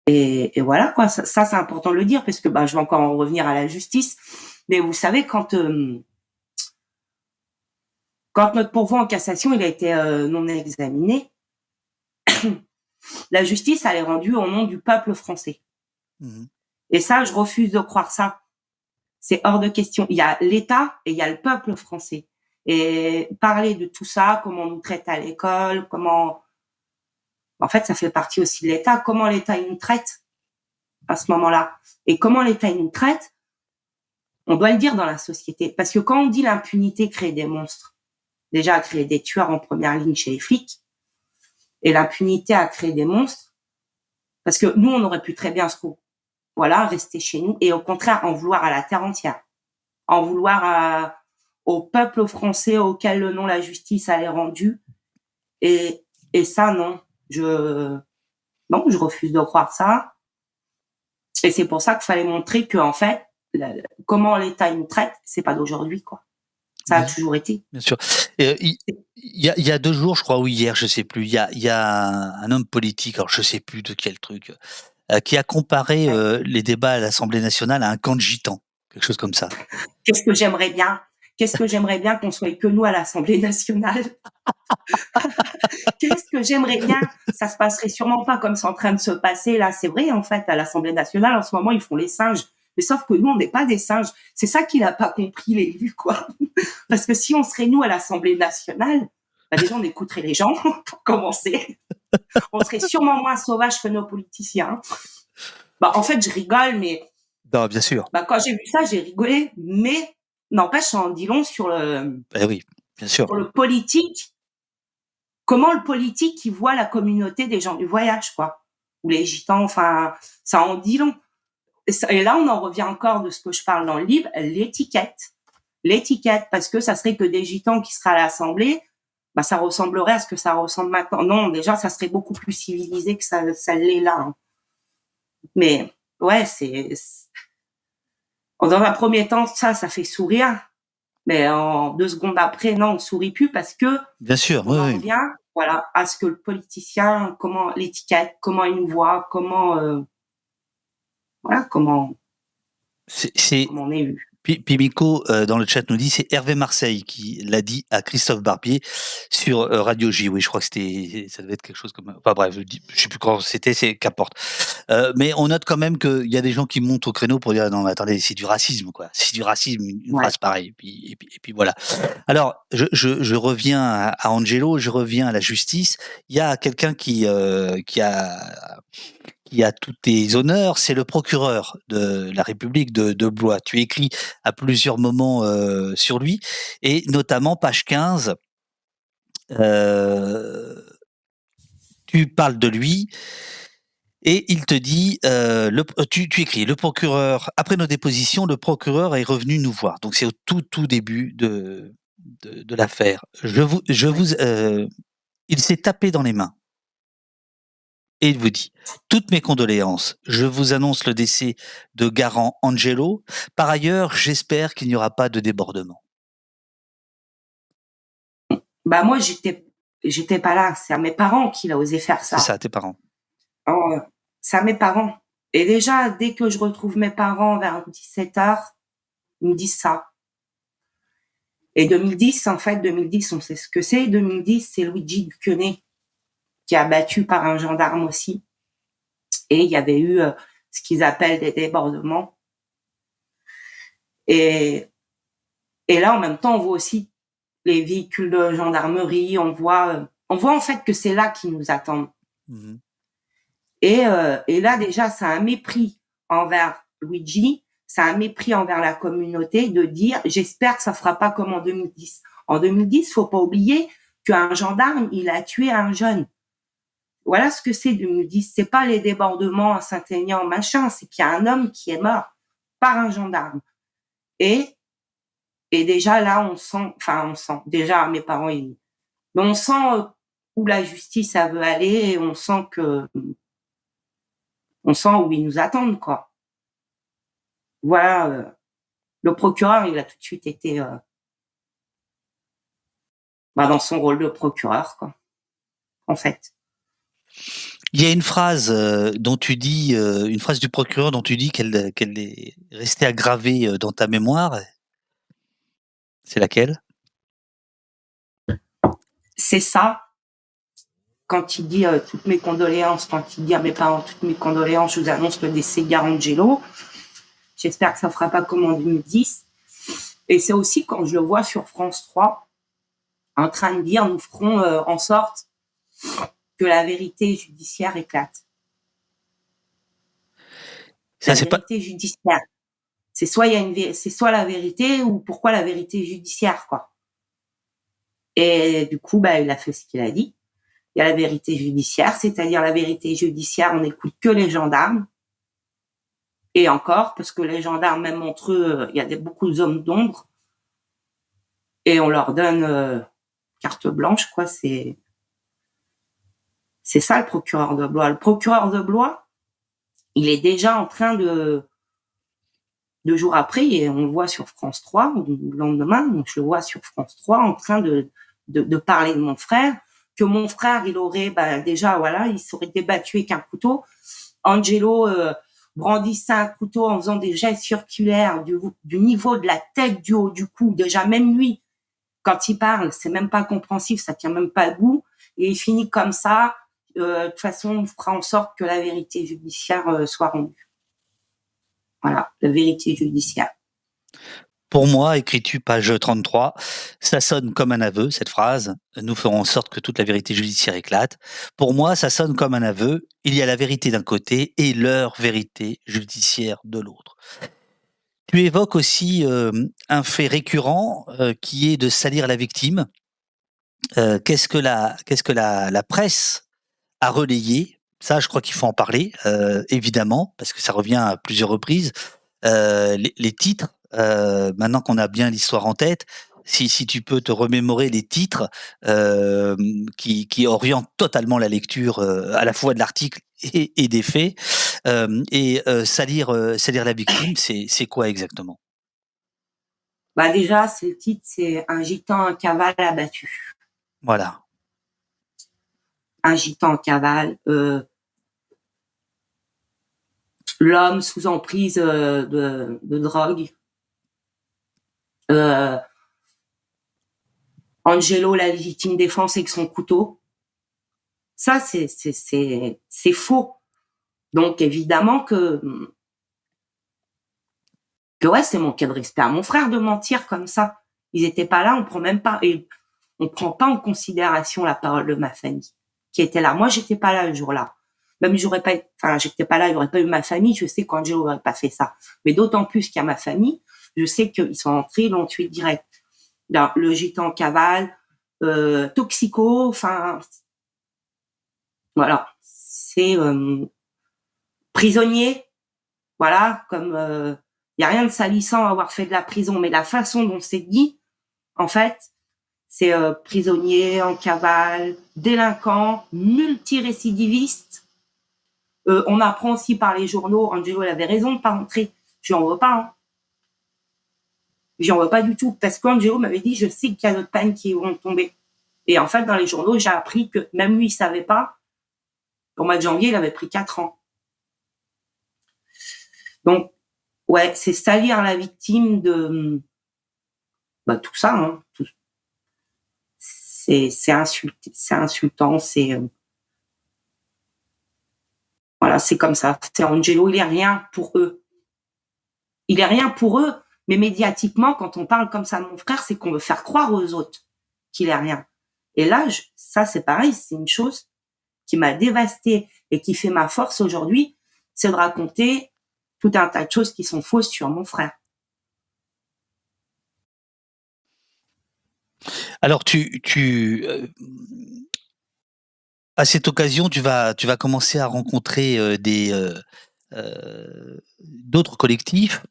Et voilà quoi, ça c'est important de le dire parce que je vais encore en revenir à la justice. Mais vous savez quand notre pourvoi en cassation il a été non examiné, la justice elle est rendue au nom du peuple français. Mmh. Et ça je refuse de croire ça. C'est hors de question. Il y a l'État et il y a le peuple français. Et parler de tout ça, comment on nous traite à l'école, en fait ça fait partie aussi de l'État. Comment l'État il nous traite à ce moment-là. Et comment l'État il nous traite, on doit le dire dans la société. Parce que quand on dit l'impunité crée des monstres, déjà a créé des tueurs en première ligne chez les flics, et l'impunité a créé des monstres, parce que nous, on aurait pu très bien rester chez nous, et au contraire, en vouloir à la terre entière. En vouloir au peuple français auquel le nom la justice allait rendu. Et ça, non. Je refuse de croire ça. Et c'est pour ça qu'il fallait montrer que, en fait, comment l'État nous traite, c'est pas d'aujourd'hui, quoi. Ça a toujours été. Bien sûr. Il y a 2 jours, je crois, ou hier, je sais plus, il y a un homme politique, alors je sais plus de quel truc, qui a comparé les débats à l'Assemblée nationale à un camp de gitans, quelque chose comme ça. Qu'est-ce que j'aimerais bien Qu'est-ce que j'aimerais bien qu'on soit que nous à l'Assemblée nationale. Qu'est-ce que j'aimerais bien. Ça se passerait sûrement pas comme c'est en train de se passer là. C'est vrai, en fait, à l'Assemblée nationale, en ce moment, ils font les singes. Mais sauf que nous, on n'est pas des singes. C'est ça qu'il a pas compris, l'élu, quoi. Parce que si on serait nous à l'Assemblée nationale, bah déjà, on écouterait les gens, pour commencer. On serait sûrement moins sauvages que nos politiciens. Bah, en fait, je rigole, mais Non, bien sûr. bah, quand j'ai vu ça, j'ai rigolé. Mais n'empêche, ça en dit long sur Oui, bien sûr. sur le politique. Comment le politique il voit la communauté des gens du voyage, quoi. Ou les gitans, enfin, ça en dit long. Et là, on en revient encore de ce que je parle dans le livre, l'étiquette. L'étiquette, parce que ça serait que des gitans qui seraient à l'Assemblée, bah, ça ressemblerait à ce que ça ressemble maintenant. Non, déjà, ça serait beaucoup plus civilisé que ça l'est là. Hein. Mais, ouais, dans un premier temps, ça fait sourire. Mais en 2 secondes après, non, on sourit plus parce que Bien sûr, on en oui. revient, voilà, à ce que le politicien, comment l'étiquette, comment il nous voit, comment, voilà, comment on est vu. Pimico dans le chat nous dit c'est Hervé Marseille qui l'a dit à Christophe Barbier sur Radio J. Oui, je crois que ça devait être quelque chose comme. Enfin bref, je sais plus quand c'était, c'est qu'importe. Mais on note quand même qu'il y a des gens qui montent au créneau pour dire non, mais attendez, c'est du racisme, quoi. C'est du racisme, une phrase pareille. Et puis voilà. Alors, je reviens à Angelo, je reviens à la justice. Il y a quelqu'un qui a tous tes honneurs, c'est le procureur de la République de Blois. Tu écris à plusieurs moments sur lui, et notamment page 15, tu parles de lui, et il te dit, tu écris, le procureur, après nos dépositions, le procureur est revenu nous voir. Donc c'est au tout début de l'affaire. Il s'est tapé dans les mains. Et il vous dit « Toutes mes condoléances. Je vous annonce le décès de Garant Angelo. Par ailleurs, j'espère qu'il n'y aura pas de débordement. » Bah moi, j'étais pas là. C'est à mes parents qu'il a osé faire ça. C'est ça, tes parents. Oh, c'est à mes parents. Et déjà, dès que je retrouve mes parents vers 17h, ils me disent ça. Et 2010, en fait, 2010, on sait ce que c'est. 2010, c'est Luigi Duquesne qui a battu par un gendarme aussi. Et il y avait eu ce qu'ils appellent des débordements. Et là, en même temps, on voit aussi les véhicules de gendarmerie. On voit en fait que c'est là qu'ils nous attendent. Mmh. Et là, déjà, c'est un mépris envers Luigi, c'est un mépris envers la communauté de dire « j'espère que ça fera pas comme en 2010 ». En 2010, faut pas oublier qu'un gendarme, il a tué un jeune. Voilà ce que c'est 2010. C'est pas les débordements à Saint-Aignan, machin, c'est qu'il y a un homme qui est mort par un gendarme. Et déjà là, on sent, déjà mes parents, mais on sent où la justice, ça veut aller, et on sent où ils nous attendent, quoi. Voilà, le procureur, il a tout de suite été dans son rôle de procureur, quoi, en fait. Il y a une phrase dont tu dis, une phrase du procureur dont tu dis qu'elle est restée aggravée dans ta mémoire. C'est laquelle? C'est ça. Quand il dit toutes mes condoléances, quand il dit à mes parents toutes mes condoléances, je vous annonce le décès de Garangelo. J'espère que ça ne fera pas comme en 2010. Et c'est aussi quand je le vois sur France 3, en train de dire nous ferons en sorte que la vérité judiciaire éclate. La vérité judiciaire. C'est soit la vérité, ou pourquoi la vérité judiciaire, quoi. Et du coup, il a fait ce qu'il a dit. Il y a la vérité judiciaire, c'est-à-dire la vérité judiciaire, on n'écoute que les gendarmes. Et encore, parce que les gendarmes, même entre eux, il y a beaucoup d'hommes d'ombre. Et on leur donne carte blanche, quoi. C'est ça, le procureur de Blois. Le procureur de Blois, il est déjà en train de 2 jours après, et on le voit sur France 3, le lendemain, donc je le vois sur France 3, en train de parler de mon frère, que mon frère, il aurait, déjà, voilà, il s'aurait débattu avec un couteau. Angelo, brandissait un couteau en faisant des gestes circulaires du niveau de la tête, du haut du cou. Déjà, même lui, quand il parle, c'est même pas compréhensif, ça tient même pas debout. Et il finit comme ça. De toute façon, on fera en sorte que la vérité judiciaire soit rendue. Voilà, la vérité judiciaire. Pour moi, écris-tu page 33, ça sonne comme un aveu, cette phrase. Nous ferons en sorte que toute la vérité judiciaire éclate. Pour moi, ça sonne comme un aveu. Il y a la vérité d'un côté et leur vérité judiciaire de l'autre. Tu évoques aussi un fait récurrent qui est de salir la victime. Qu'est-ce que la presse a relayé? Ça, je crois qu'il faut en parler, évidemment, parce que ça revient à plusieurs reprises. Les titres, maintenant qu'on a bien l'histoire en tête, si tu peux te remémorer les titres qui orientent totalement la lecture à la fois de l'article et des faits, salir la victime, c'est quoi exactement? Bah déjà, le titre, c'est un gitan en cavale abattu. Voilà. Un gitan en cavale. L'homme sous emprise de drogue. Angelo, la légitime défense avec son couteau. Ça, c'est faux. Donc, évidemment que ouais, c'est manquer de respect à mon frère de mentir comme ça. Ils étaient pas là, on prend pas en considération la parole de ma famille qui était là. Moi, j'étais pas là le jour-là. Même j'étais pas là, il y aurait pas eu ma famille, je sais qu'Angelo aurait pas fait ça. Mais d'autant plus qu'il y a ma famille, je sais qu'ils sont entrés, ils l'ont tué direct. Le gitan en cavale, toxico, voilà. C'est prisonnier, voilà, comme il y a rien de salissant à avoir fait de la prison, mais la façon dont c'est dit, en fait, c'est prisonnier, en cavale, délinquant, multirécidiviste. On apprend aussi par les journaux, Angelo avait raison de pas rentrer. Je n'en veux pas. Hein. J'en veux pas du tout. Parce qu'Angelo m'avait dit, je sais qu'il y a d'autres peines qui vont tomber. Et en fait, dans les journaux, j'ai appris que même lui, il savait pas. Au mois de janvier, il avait pris 4 ans. Donc, ouais, c'est salir la victime de tout ça. Hein. C'est insultant, voilà, c'est comme ça. C'est Angelo, il est rien pour eux. Il est rien pour eux, mais médiatiquement, quand on parle comme ça de mon frère, c'est qu'on veut faire croire aux autres qu'il est rien. Et là, ça, c'est pareil, c'est une chose qui m'a dévastée et qui fait ma force aujourd'hui, c'est de raconter tout un tas de choses qui sont fausses sur mon frère. Alors, à cette occasion, tu vas commencer à rencontrer d'autres collectifs.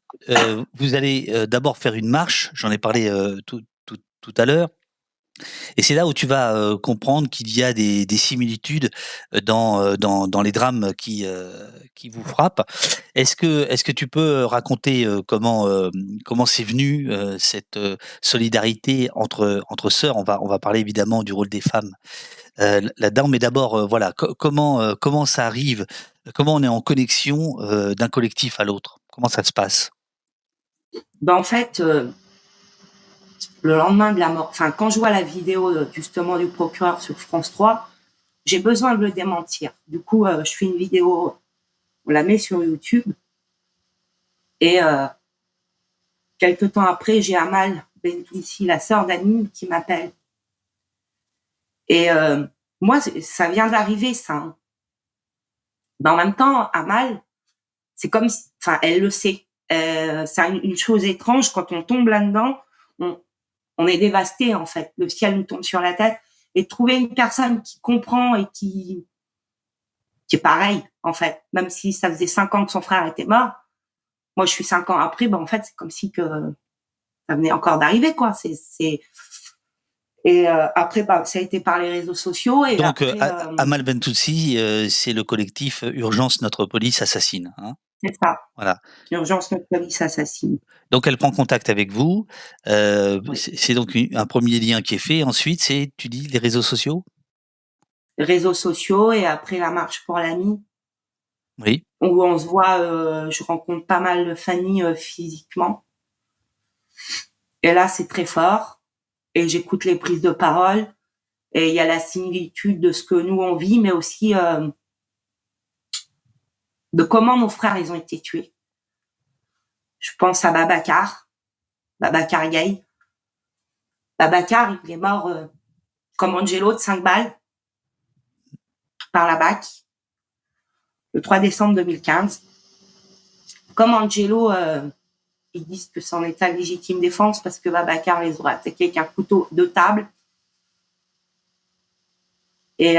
Vous allez d'abord faire une marche, j'en ai parlé tout à l'heure. Et c'est là où tu vas comprendre qu'il y a des similitudes dans les drames qui vous frappent. Est-ce que tu peux raconter comment c'est venu cette solidarité entre sœurs? On va parler évidemment du rôle des femmes là-dedans, mais d'abord voilà comment ça arrive? Comment on est en connexion d'un collectif à l'autre? Comment ça se passe? En fait, le lendemain de la mort, quand je vois la vidéo justement du procureur sur France 3, j'ai besoin de le démentir. Du coup, je fais une vidéo, on la met sur YouTube, et quelques temps après, j'ai Amal Bentounsi, la sœur d'Amine, qui m'appelle. Et moi, ça vient d'arriver, ça. Hein. Mais en même temps, Amal, c'est comme, elle le sait. C'est une chose étrange quand on tombe là-dedans. On est dévasté, en fait. Le ciel nous tombe sur la tête. Et trouver une personne qui comprend et qui est pareil, en fait. Même si ça faisait 5 ans que son frère était mort. Moi, je suis 5 ans après, en fait, c'est comme si que ça venait encore d'arriver, quoi. Et après, ça a été par les réseaux sociaux. Et donc, après, Amal Bentounsi, c'est le collectif Urgence Notre Police Assassine. Hein, c'est ça. Voilà. Urgence Notre Police Assassine. Donc, elle prend contact avec vous. Oui. Oui. C'est donc un premier lien qui est fait. Ensuite, tu dis, les réseaux sociaux? Réseaux sociaux et après la marche pour l'ami. Oui. où on se voit, je rencontre pas mal de familles physiquement. Et là, c'est très fort. Et j'écoute les prises de parole. Et il y a la similitude de ce que nous, on vit, mais aussi de comment nos frères, ils ont été tués. Je pense à Babacar Gaye. Babacar, il est mort comme Angelo de 5 balles par la BAC le 3 décembre 2015. Comme Angelo, ils disent que c'est en état de légitime défense parce que Babacar les aurait attaqués avec un couteau de table. Et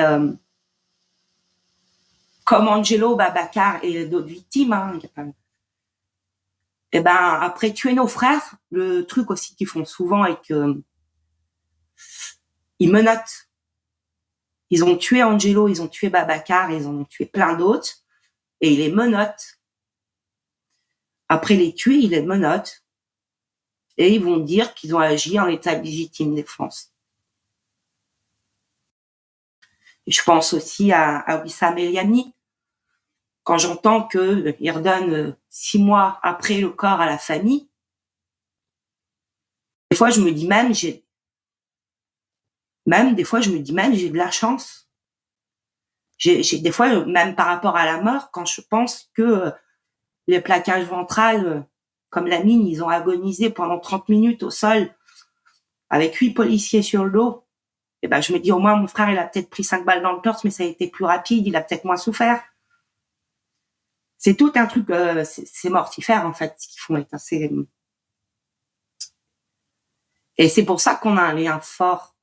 comme Angelo, Babacar et d'autres victimes, et ben après tuer nos frères, le truc aussi qu'ils font souvent est que ils menottent. Ils ont tué Angelo, ils ont tué Babacar, ils en ont tué plein d'autres, et ils les menottent. Après les tuer, ils les menottent, et ils vont dire qu'ils ont agi en état de légitime défense. Et je pense aussi à Wissam Eliani. Quand j'entends qu'il redonne 6 mois après le corps à la famille, des fois je me dis même j'ai de la chance. J'ai des fois, même par rapport à la mort, quand je pense que les plaquages ventrales, comme la mine, ils ont agonisé pendant 30 minutes au sol avec 8 policiers sur le dos, et ben je me dis au moins mon frère il a peut-être pris 5 balles dans le torse, mais ça a été plus rapide, il a peut-être moins souffert. C'est tout un truc, c'est mortifère en fait ce qu'ils font. Et c'est pour ça qu'on a un lien fort.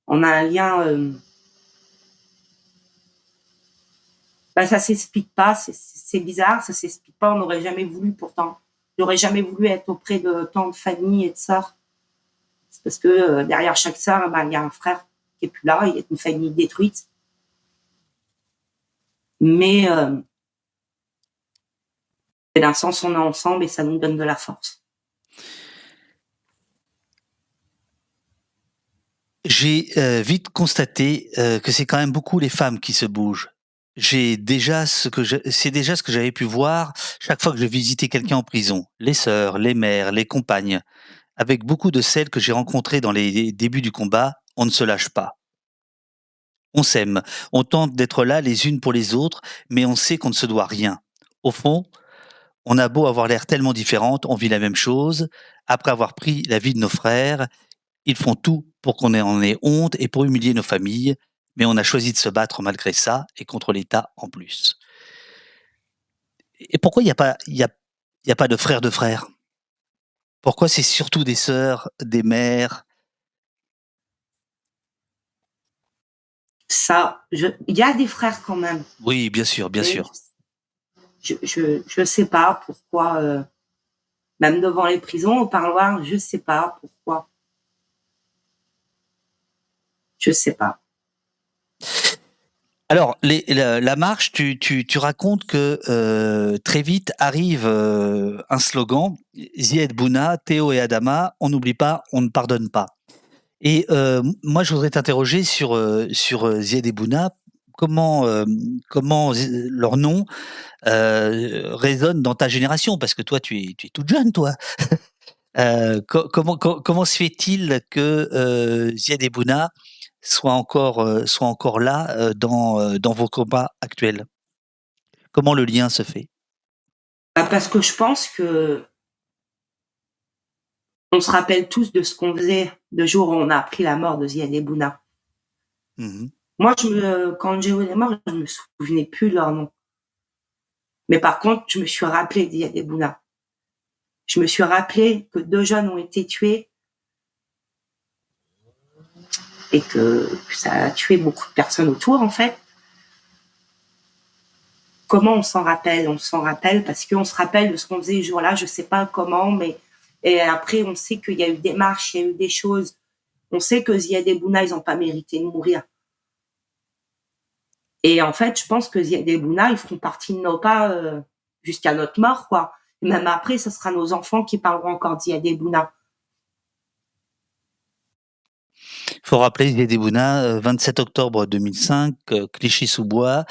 On a un lien. Ça s'explique pas, c'est bizarre, ça s'explique pas. On n'aurait jamais voulu pourtant. J'aurais jamais voulu être auprès de tant de familles et de sœurs. C'est parce que derrière chaque sœur, il y a un frère qui est plus là, il y a une famille détruite. Mais d'un sens, on est ensemble et ça nous donne de la force. J'ai vite constaté que c'est quand même beaucoup les femmes qui se bougent. C'est déjà ce que j'avais pu voir chaque fois que je visitais quelqu'un en prison. Les sœurs, les mères, les compagnes. Avec beaucoup de celles que j'ai rencontrées dans les débuts du combat, on ne se lâche pas. On s'aime, on tente d'être là les unes pour les autres, mais on sait qu'on ne se doit rien. Au fond, on a beau avoir l'air tellement différente, on vit la même chose. Après avoir pris la vie de nos frères, ils font tout pour qu'on en ait honte et pour humilier nos familles, mais on a choisi de se battre malgré ça et contre l'État en plus. Et pourquoi il n'y a pas de frères de frères? Pourquoi c'est surtout des sœurs, des mères? Il y a des frères quand même. Oui, bien sûr, bien sûr. Je sais pas pourquoi, même devant les prisons, au parloir, je sais pas pourquoi. Je sais pas. Alors, la marche, tu racontes que très vite arrive un slogan, Ziad Bouna, Théo et Adama, on n'oublie pas, on ne pardonne pas. Et moi, je voudrais t'interroger sur Ziad et Bouna. Comment leur nom résonne dans ta génération? Parce que toi, tu es toute jeune, toi. Comment se fait-il que Ziad et Bouna soient encore là dans vos combats actuels? Comment le lien se fait? Parce que je pense que on se rappelle tous de ce qu'on faisait le jour où on a appris la mort de Ziad et Bouna. Mmh. Moi, quand Géo est mort, je me souvenais plus de leur nom. Mais par contre, je me suis rappelé de Ziad et Bouna. Je me suis rappelé que 2 jeunes ont été tués et que ça a tué beaucoup de personnes autour, en fait. Comment on s'en rappelle? On s'en rappelle parce qu'on se rappelle de ce qu'on faisait ce jour-là. Je sais pas comment, mais et après, on sait qu'il y a eu des marches, il y a eu des choses. On sait que Ziad et Bouna, ils n'ont pas mérité de mourir. Et en fait, je pense que Ziad et Bouna, ils feront partie de nos pas jusqu'à notre mort, quoi. Et même après, ce sera nos enfants qui parleront encore de Ziad et Bouna. Il faut rappeler Guédébouna, 27 octobre 2005, Clichy-sous-Bois,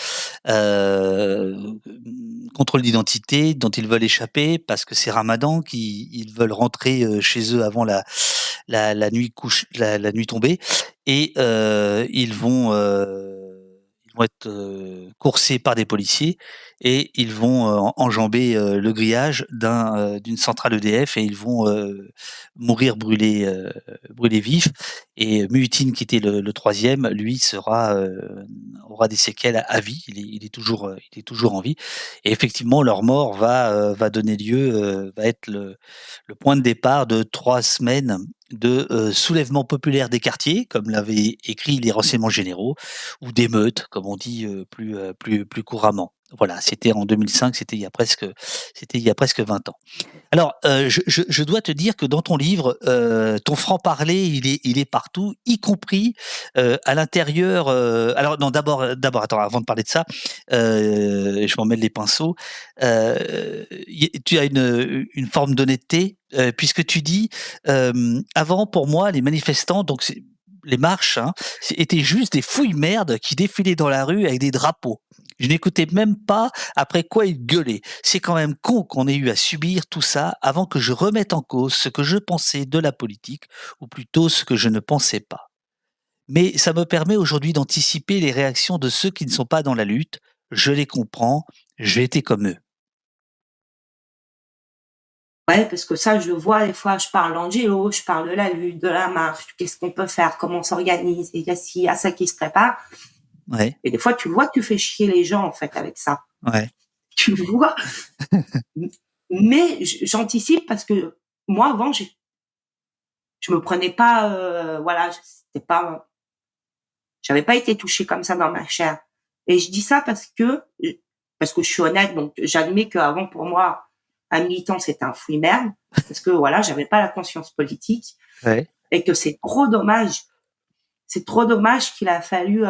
contrôle d'identité dont ils veulent échapper parce que c'est Ramadan, ils veulent rentrer chez eux avant la nuit tombée, et ils vont être coursés par des policiers, et ils vont enjamber le grillage d'une centrale EDF, et ils vont mourir brûlés vifs. Et Muhittin, qui était le troisième, lui aura des séquelles à vie. Il est toujours en vie. Et effectivement, leur mort va donner lieu, va être le point de départ de 3 semaines de soulèvement populaire des quartiers, comme l'avaient écrit les renseignements généraux, ou d'émeutes, comme on dit plus couramment. Voilà, c'était en 2005, c'était il y a presque 20 ans. Alors, je dois te dire que dans ton livre, ton franc-parler, il est partout, y compris à l'intérieur. Alors non, d'abord, attends, avant de parler de ça, je m'en mêle les pinceaux. Tu as une forme d'honnêteté, puisque tu dis, avant, pour moi, les manifestants, donc les marches, hein, étaient juste des fouilles-merdes qui défilaient dans la rue avec des drapeaux. Je n'écoutais même pas après quoi ils gueulaient. C'est quand même con qu'on ait eu à subir tout ça avant que je remette en cause ce que je pensais de la politique, ou plutôt ce que je ne pensais pas. Mais ça me permet aujourd'hui d'anticiper les réactions de ceux qui ne sont pas dans la lutte. Je les comprends, j'ai été comme eux. Ouais, parce que ça, je le vois, des fois, je parle d'Angelo, je parle de la lutte, de la marche, qu'est-ce qu'on peut faire, comment on s'organise, et il y a ci, il y a ça qui se prépare. Ouais, Et des fois, tu vois que tu fais chier les gens, en fait, avec ça. ouais, Tu le vois. Mais j'anticipe parce que moi, avant, je me prenais pas, voilà, j'avais pas été touchée comme ça dans ma chair. Et je dis ça parce que je suis honnête, donc j'admets qu'avant, pour moi, un militant, c'était un fouille-merde, parce que voilà, j'avais pas la conscience politique, ouais. et que c'est trop dommage. C'est trop dommage qu'il a fallu,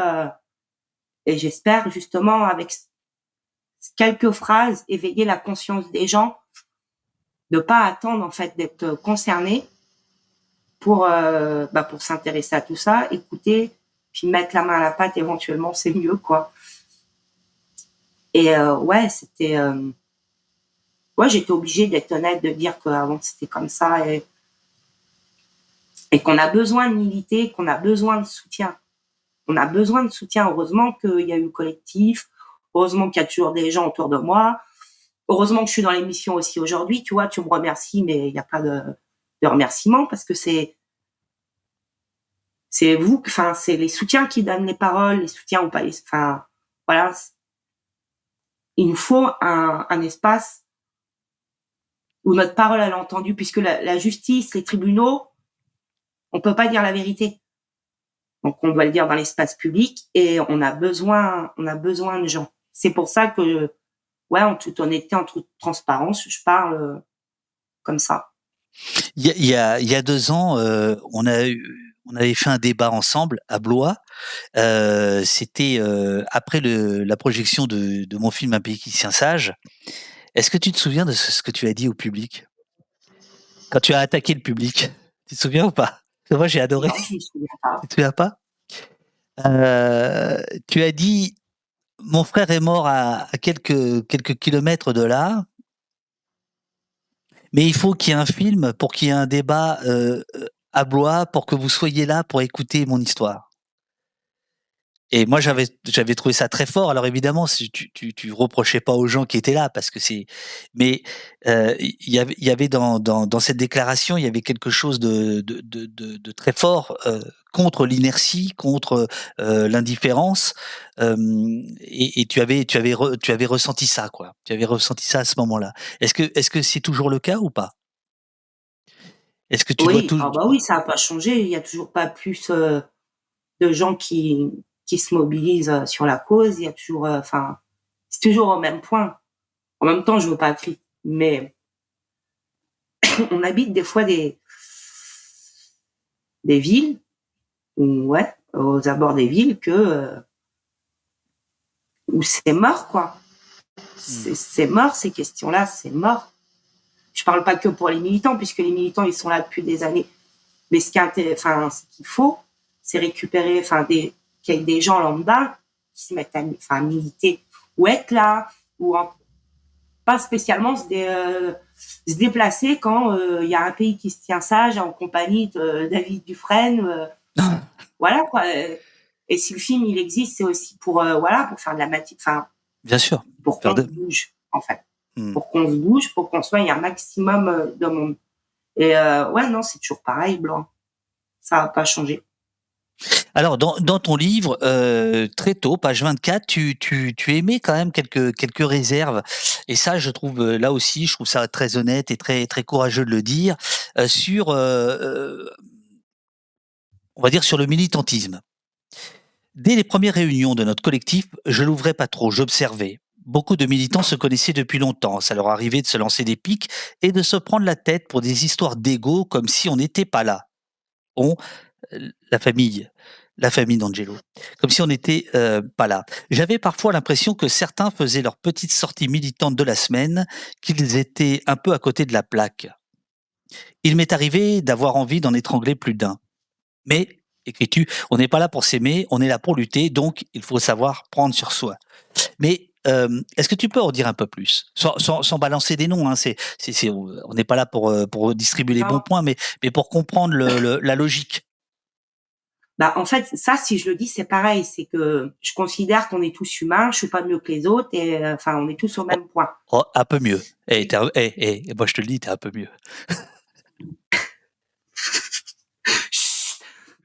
et j'espère justement avec quelques phrases éveiller la conscience des gens, de pas attendre en fait d'être concernés pour s'intéresser à tout ça, écouter, puis mettre la main à la pâte éventuellement, c'est mieux quoi. Et ouais, j'étais obligée d'être honnête, de dire qu'avant c'était comme ça, et qu'on a besoin de militer, qu'on a besoin de soutien. On a besoin de soutien. Heureusement qu'il y a eu le collectif, heureusement qu'il y a toujours des gens autour de moi, heureusement que je suis dans l'émission aussi aujourd'hui. Tu vois, tu me remercies, mais il n'y a pas de remerciement, parce que c'est vous, enfin, c'est les soutiens qui donnent les paroles, les soutiens ou pas, enfin, voilà. Il nous faut un espace où notre parole elle est entendue, puisque la justice, les tribunaux, on peut pas dire la vérité. Donc, on doit le dire dans l'espace public, et on a besoin de gens. C'est pour ça que, ouais, en toute honnêteté, en toute transparence, je parle comme ça. Il y a 2 ans, on avait fait un débat ensemble à Blois. C'était après la projection de mon film Un pays qui tient sage. Est-ce que tu te souviens de ce que tu as dit au public quand tu as attaqué le public? Tu te souviens ou pas? Parce que moi j'ai adoré. Non, je me souviens pas. Tu te souviens pas? Tu as dit: mon frère est mort à quelques kilomètres de là, mais il faut qu'il y ait un film pour qu'il y ait un débat à Blois, pour que vous soyez là pour écouter mon histoire. Et moi, j'avais trouvé ça très fort. Alors évidemment, tu reprochais pas aux gens qui étaient là, parce que mais il y avait dans cette déclaration, il y avait quelque chose de très fort contre l'inertie, contre l'indifférence, et tu avais ressenti ça, quoi. Tu avais ressenti ça à ce moment-là. Est-ce que c'est toujours le cas ou pas? Est-ce que tu dois Oui, tout... ah bah oui, ça n'a pas changé. Il y a toujours pas plus de gens qui se mobilisent sur la cause. Il y a toujours, enfin, c'est toujours au même point. En même temps, je veux pas crier, mais on habite des fois des villes, ouais, aux abords des villes où c'est mort, quoi. C'est mort, ces questions-là, c'est mort. Je parle pas que pour les militants, puisque les militants, ils sont là depuis des années. Mais ce qu'il faut, c'est récupérer, qu'il y ait des gens lambda qui se mettent à militer ou être là, ou pas spécialement se déplacer quand il y a un pays qui se tient sage en compagnie de David Dufresne. Voilà quoi. Et si le film il existe, c'est aussi pour pour faire de la matière, bien sûr, pour qu'on se bouge en fait, pour qu'on se bouge, pour qu'on soit il y a un maximum de monde. Et non, c'est toujours pareil, Blanc. Ça n'a pas changé. Alors, dans ton livre, très tôt, page 24, tu émets quand même quelques réserves. Et ça, je trouve, là aussi, je trouve ça très honnête et très, très courageux de le dire, sur, on va dire, sur le militantisme. Dès les premières réunions de notre collectif, je l'ouvrais pas trop, j'observais. Beaucoup de militants se connaissaient depuis longtemps. Ça leur arrivait de se lancer des piques et de se prendre la tête pour des histoires d'ego comme si on n'était pas là. La famille d'Angelo, comme si on n'était pas là. J'avais parfois l'impression que certains faisaient leur petite sortie militante de la semaine, qu'ils étaient un peu à côté de la plaque. Il m'est arrivé d'avoir envie d'en étrangler plus d'un. Mais, écris-tu, on n'est pas là pour s'aimer, on est là pour lutter, donc il faut savoir prendre sur soi. Mais est-ce que tu peux en dire un peu plus, sans balancer des noms, hein, on n'est pas là pour distribuer les bons points, mais pour comprendre la logique. En fait, ça, si je le dis, c'est pareil. C'est que je considère qu'on est tous humains. Je suis pas mieux que les autres et on est tous au même point. Oh, un peu mieux. Moi je te le dis, t'es un peu mieux.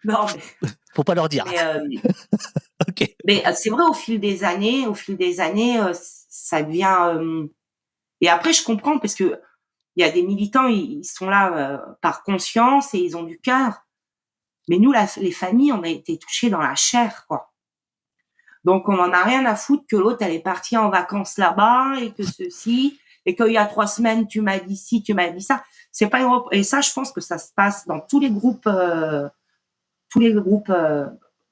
Non, mais faut pas leur dire. Okay. Mais c'est vrai, au fil des années, ça devient. Et après, je comprends parce que il y a des militants, ils sont là par conscience et ils ont du cœur. Mais nous, les familles, on a été touchés dans la chair, quoi. Donc, on en a rien à foutre que l'autre, elle est partie en vacances là-bas et que ceci, et qu'il y a 3 semaines, tu m'as dit ci, tu m'as dit ça. C'est pas une... Et ça, je pense que ça se passe dans tous les groupes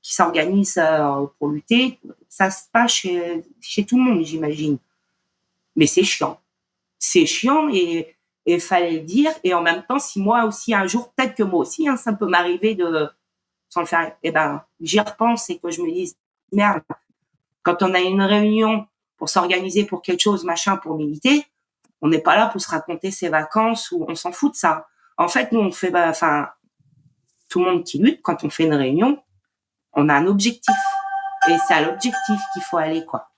qui s'organisent pour lutter. Ça se passe chez tout le monde, j'imagine. Mais c'est chiant. C'est chiant et fallait le dire. Et en même temps, si moi aussi, un jour, peut-être que moi aussi, ça peut m'arriver sans le faire, j'y repense et que je me dise, merde, quand on a une réunion pour s'organiser pour quelque chose, machin, pour militer, on n'est pas là pour se raconter ses vacances ou on s'en fout de ça. En fait, nous, on fait, tout le monde qui lutte, quand on fait une réunion, on a un objectif. Et c'est à l'objectif qu'il faut aller, quoi.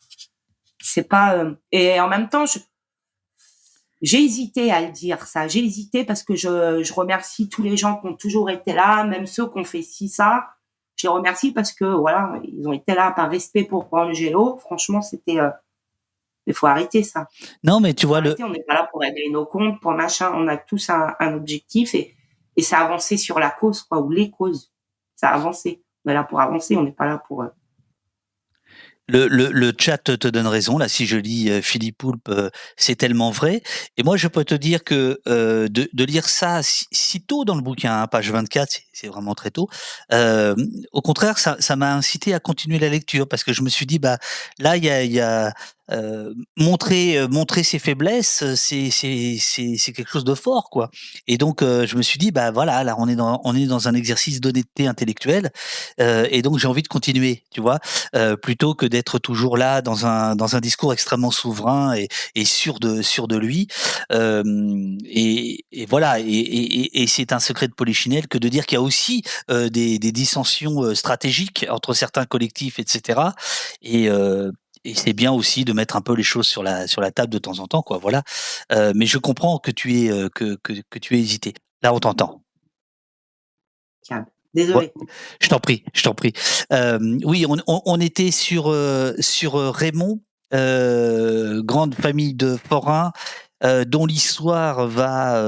C'est pas, et en même temps, j'ai hésité à le dire, ça. J'ai hésité parce que je remercie tous les gens qui ont toujours été là, même ceux qui ont fait ça. Je les remercie parce que, voilà, ils ont été là par respect pour Angelo. Franchement, c'était, il faut arrêter ça. Non, mais tu vois, on n'est pas là pour régler nos comptes, pour machin. On a tous un objectif et ça a avancé sur la cause, quoi, ou les causes. Ça a avancé. On est là pour avancer, on n'est pas là pour, Le chat te donne raison. Là, si je lis Philippe Poulpe, c'est tellement vrai. Et moi, je peux te dire que de lire ça si tôt dans le bouquin, hein, page 24, c'est vraiment très tôt. Au contraire, ça m'a incité à continuer la lecture parce que je me suis dit, là, il y a montrer ses faiblesses, c'est quelque chose de fort, quoi. Et donc, je me suis dit, voilà, là, on est dans un exercice d'honnêteté intellectuelle, et donc j'ai envie de continuer, tu vois, plutôt que d'être toujours là dans un discours extrêmement souverain et sûr de lui. Et voilà. Et c'est un secret de Polichinelle que de dire qu'il y a aussi des dissensions stratégiques entre certains collectifs, etc. Et c'est bien aussi de mettre un peu les choses sur la table de temps en temps, quoi. Voilà. Mais je comprends que tu aies que tu aies hésité. Là, on t'entend. Désolé. Ouais, je t'en prie. Oui, on était sur Raymond, grande famille de forains, dont l'histoire va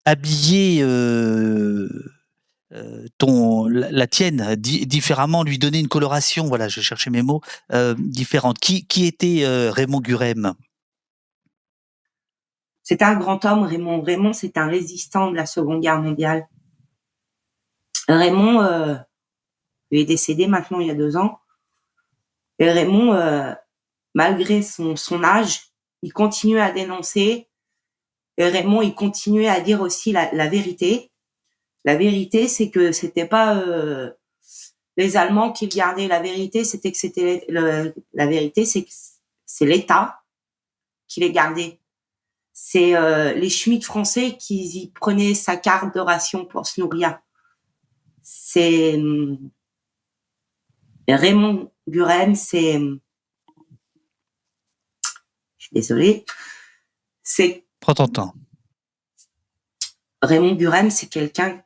habiller la tienne différemment, lui donner une coloration. Voilà, je cherchais mes mots différentes. Qui était Raymond Gurem? C'est un grand homme, Raymond. Raymond, c'est un résistant de la Seconde Guerre mondiale. Raymond, il est décédé maintenant il y a 2 ans. Et Raymond, malgré son âge, il continue à dénoncer. Et Raymond, il continuait à dire aussi la vérité. La vérité, c'est que c'était pas les Allemands qui le gardaient. La vérité, c'était que la vérité, c'est que c'est l'État qui les gardait. C'est les Schmitt français qui y prenaient sa carte de ration pour se nourrir. C'est Raymond Buren, c'est je suis désolée, c'est Prends ton temps. Raymond Buren, c'est quelqu'un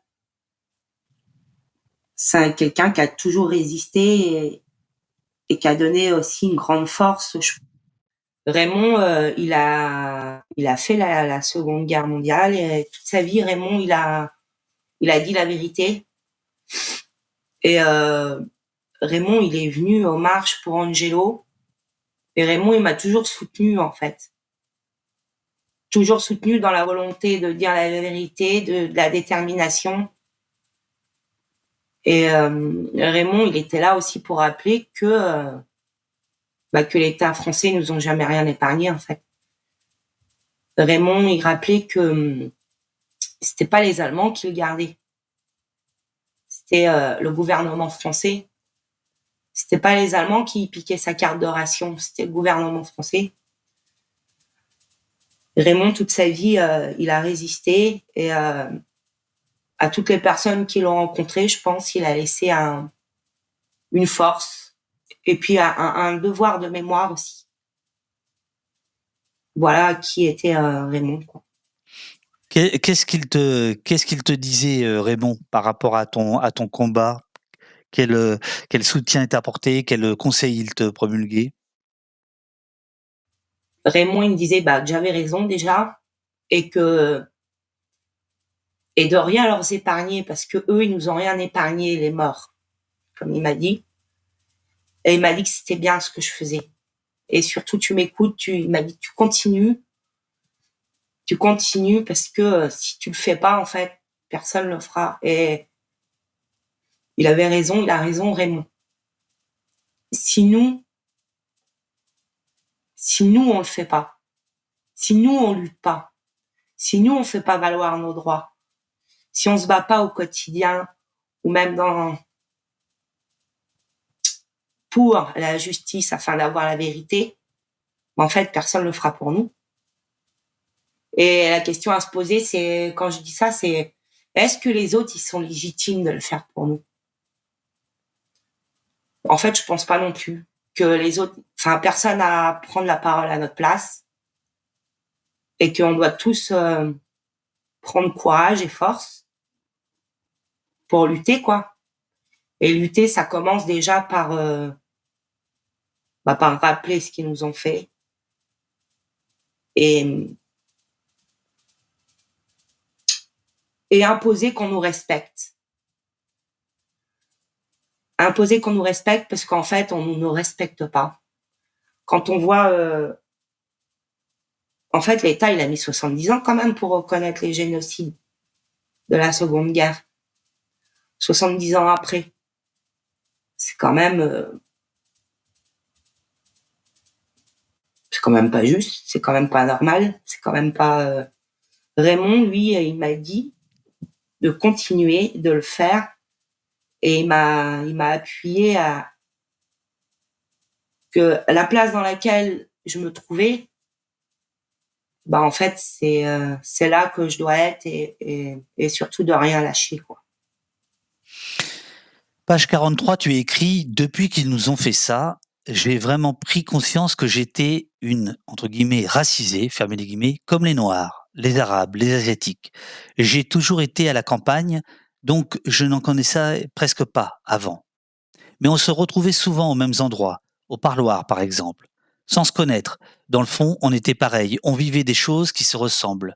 qui a toujours résisté et qui a donné aussi une grande force. Raymond, il a fait la Seconde Guerre mondiale et toute sa vie, Raymond, il a dit la vérité. Et Raymond, il est venu aux marches pour Angelo. Et Raymond, il m'a toujours soutenu, en fait. Toujours soutenu dans la volonté de dire la vérité, de la détermination. Et Raymond, il était là aussi pour rappeler que l'État français nous ont jamais rien épargné, en fait. Raymond, il rappelait que c'était pas les Allemands qui le gardaient. C'était le gouvernement français. C'était pas les Allemands qui piquaient sa carte de ration, c'était le gouvernement français. Raymond, toute sa vie, il a résisté et à toutes les personnes qui l'ont rencontré, je pense qu'il a laissé une force et puis un devoir de mémoire aussi. Voilà qui était Raymond, quoi. Qu'est-ce qu'il te disait, Raymond, par rapport à ton combat? Quel soutien il t'a apporté? Quel conseil il te promulguait? Raymond, il me disait que j'avais raison déjà et de rien leur épargner parce que eux, ils nous ont rien épargné, les morts, comme il m'a dit. Et il m'a dit que c'était bien ce que je faisais. Et surtout, tu m'écoutes, il m'a dit, tu continues parce que si tu le fais pas, en fait, personne le fera. Et il a raison, Raymond. Si nous, on le fait pas, si nous, on lutte pas, si nous, on fait pas valoir nos droits, si on se bat pas au quotidien, ou même pour la justice afin d'avoir la vérité, en fait, personne le fera pour nous. Et la question à se poser, c'est, quand je dis ça, c'est, est-ce que les autres, ils sont légitimes de le faire pour nous? En fait, je pense pas non plus que les autres, personne à prendre la parole à notre place et qu'on doit tous prendre courage et force pour lutter, quoi. Et lutter, ça commence déjà par rappeler ce qu'ils nous ont fait et imposer qu'on nous respecte. Imposer qu'on nous respecte parce qu'en fait, on ne nous respecte pas. Quand on voit... en fait, l'État, il a mis 70 ans quand même pour reconnaître les génocides de la Seconde Guerre. 70 ans après. C'est quand même... c'est quand même pas juste, c'est quand même pas normal, c'est quand même pas... Raymond, lui, il m'a dit de continuer, de le faire, et il m'a appuyé à que la place dans laquelle je me trouvais, en fait, c'est là que je dois être et surtout de rien lâcher, quoi. Page 43, tu écris « Depuis qu'ils nous ont fait ça, j'ai vraiment pris conscience que j'étais une, entre guillemets, racisée, fermez les guillemets, comme les Noirs, les Arabes, les Asiatiques. J'ai toujours été à la campagne, donc je n'en connaissais presque pas avant. Mais on se retrouvait souvent aux mêmes endroits, au parloir par exemple, sans se connaître. Dans le fond, on était pareil, on vivait des choses qui se ressemblent.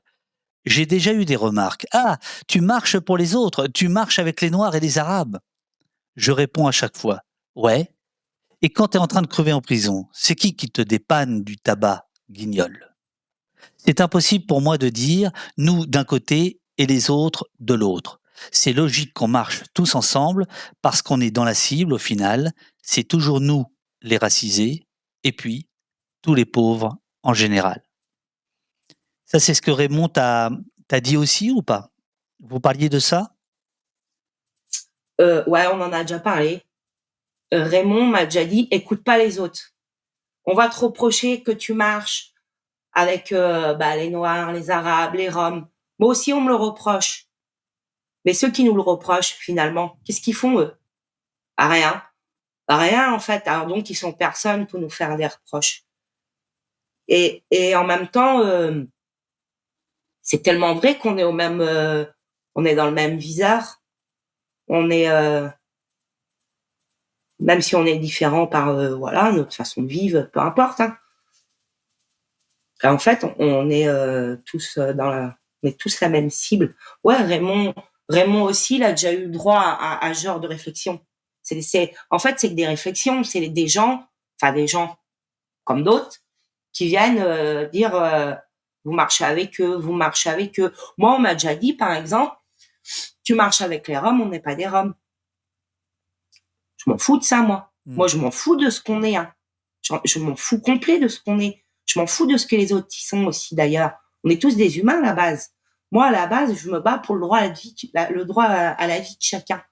J'ai déjà eu des remarques. « Ah, tu marches pour les autres, tu marches avec les Noirs et les Arabes. » Je réponds à chaque fois « Ouais. Et quand tu es en train de crever en prison, c'est qui te dépanne du tabac, guignol ?» C'est impossible pour moi de dire « nous d'un côté et les autres de l'autre ». C'est logique qu'on marche tous ensemble parce qu'on est dans la cible au final. C'est toujours nous, les racisés, et puis tous les pauvres en général. Ça, c'est ce que Raymond t'a dit aussi ou pas? Vous parliez de ça? Ouais, on en a déjà parlé. Raymond m'a déjà dit, écoute pas les autres. On va te reprocher que tu marches avec les Noirs, les Arabes, les Roms. Moi aussi, on me le reproche. Mais ceux qui nous le reprochent, finalement, qu'est-ce qu'ils font, eux? Rien. Rien, en fait. Alors donc, ils sont personne pour nous faire des reproches. Et en même temps, c'est tellement vrai qu'on est on est dans le même viseur. On est, même si on est différent par, notre façon de vivre, peu importe, hein. En fait, on est tous on est tous la même cible. Ouais, Raymond aussi, il a déjà eu le droit à ce genre de réflexion. En fait, c'est que des réflexions, c'est des gens comme d'autres, qui viennent dire vous marchez avec eux, vous marchez avec eux. Moi, on m'a déjà dit, par exemple, tu marches avec les Roms, on n'est pas des Roms. Je m'en fous de ça, moi. Moi, je m'en fous de ce qu'on est. Hein. Je m'en fous complet de ce qu'on est. Je m'en fous de ce que les autres y sont aussi, d'ailleurs. On est tous des humains, à la base. Moi, à la base, je me bats pour le droit à la vie, à la vie de chacun.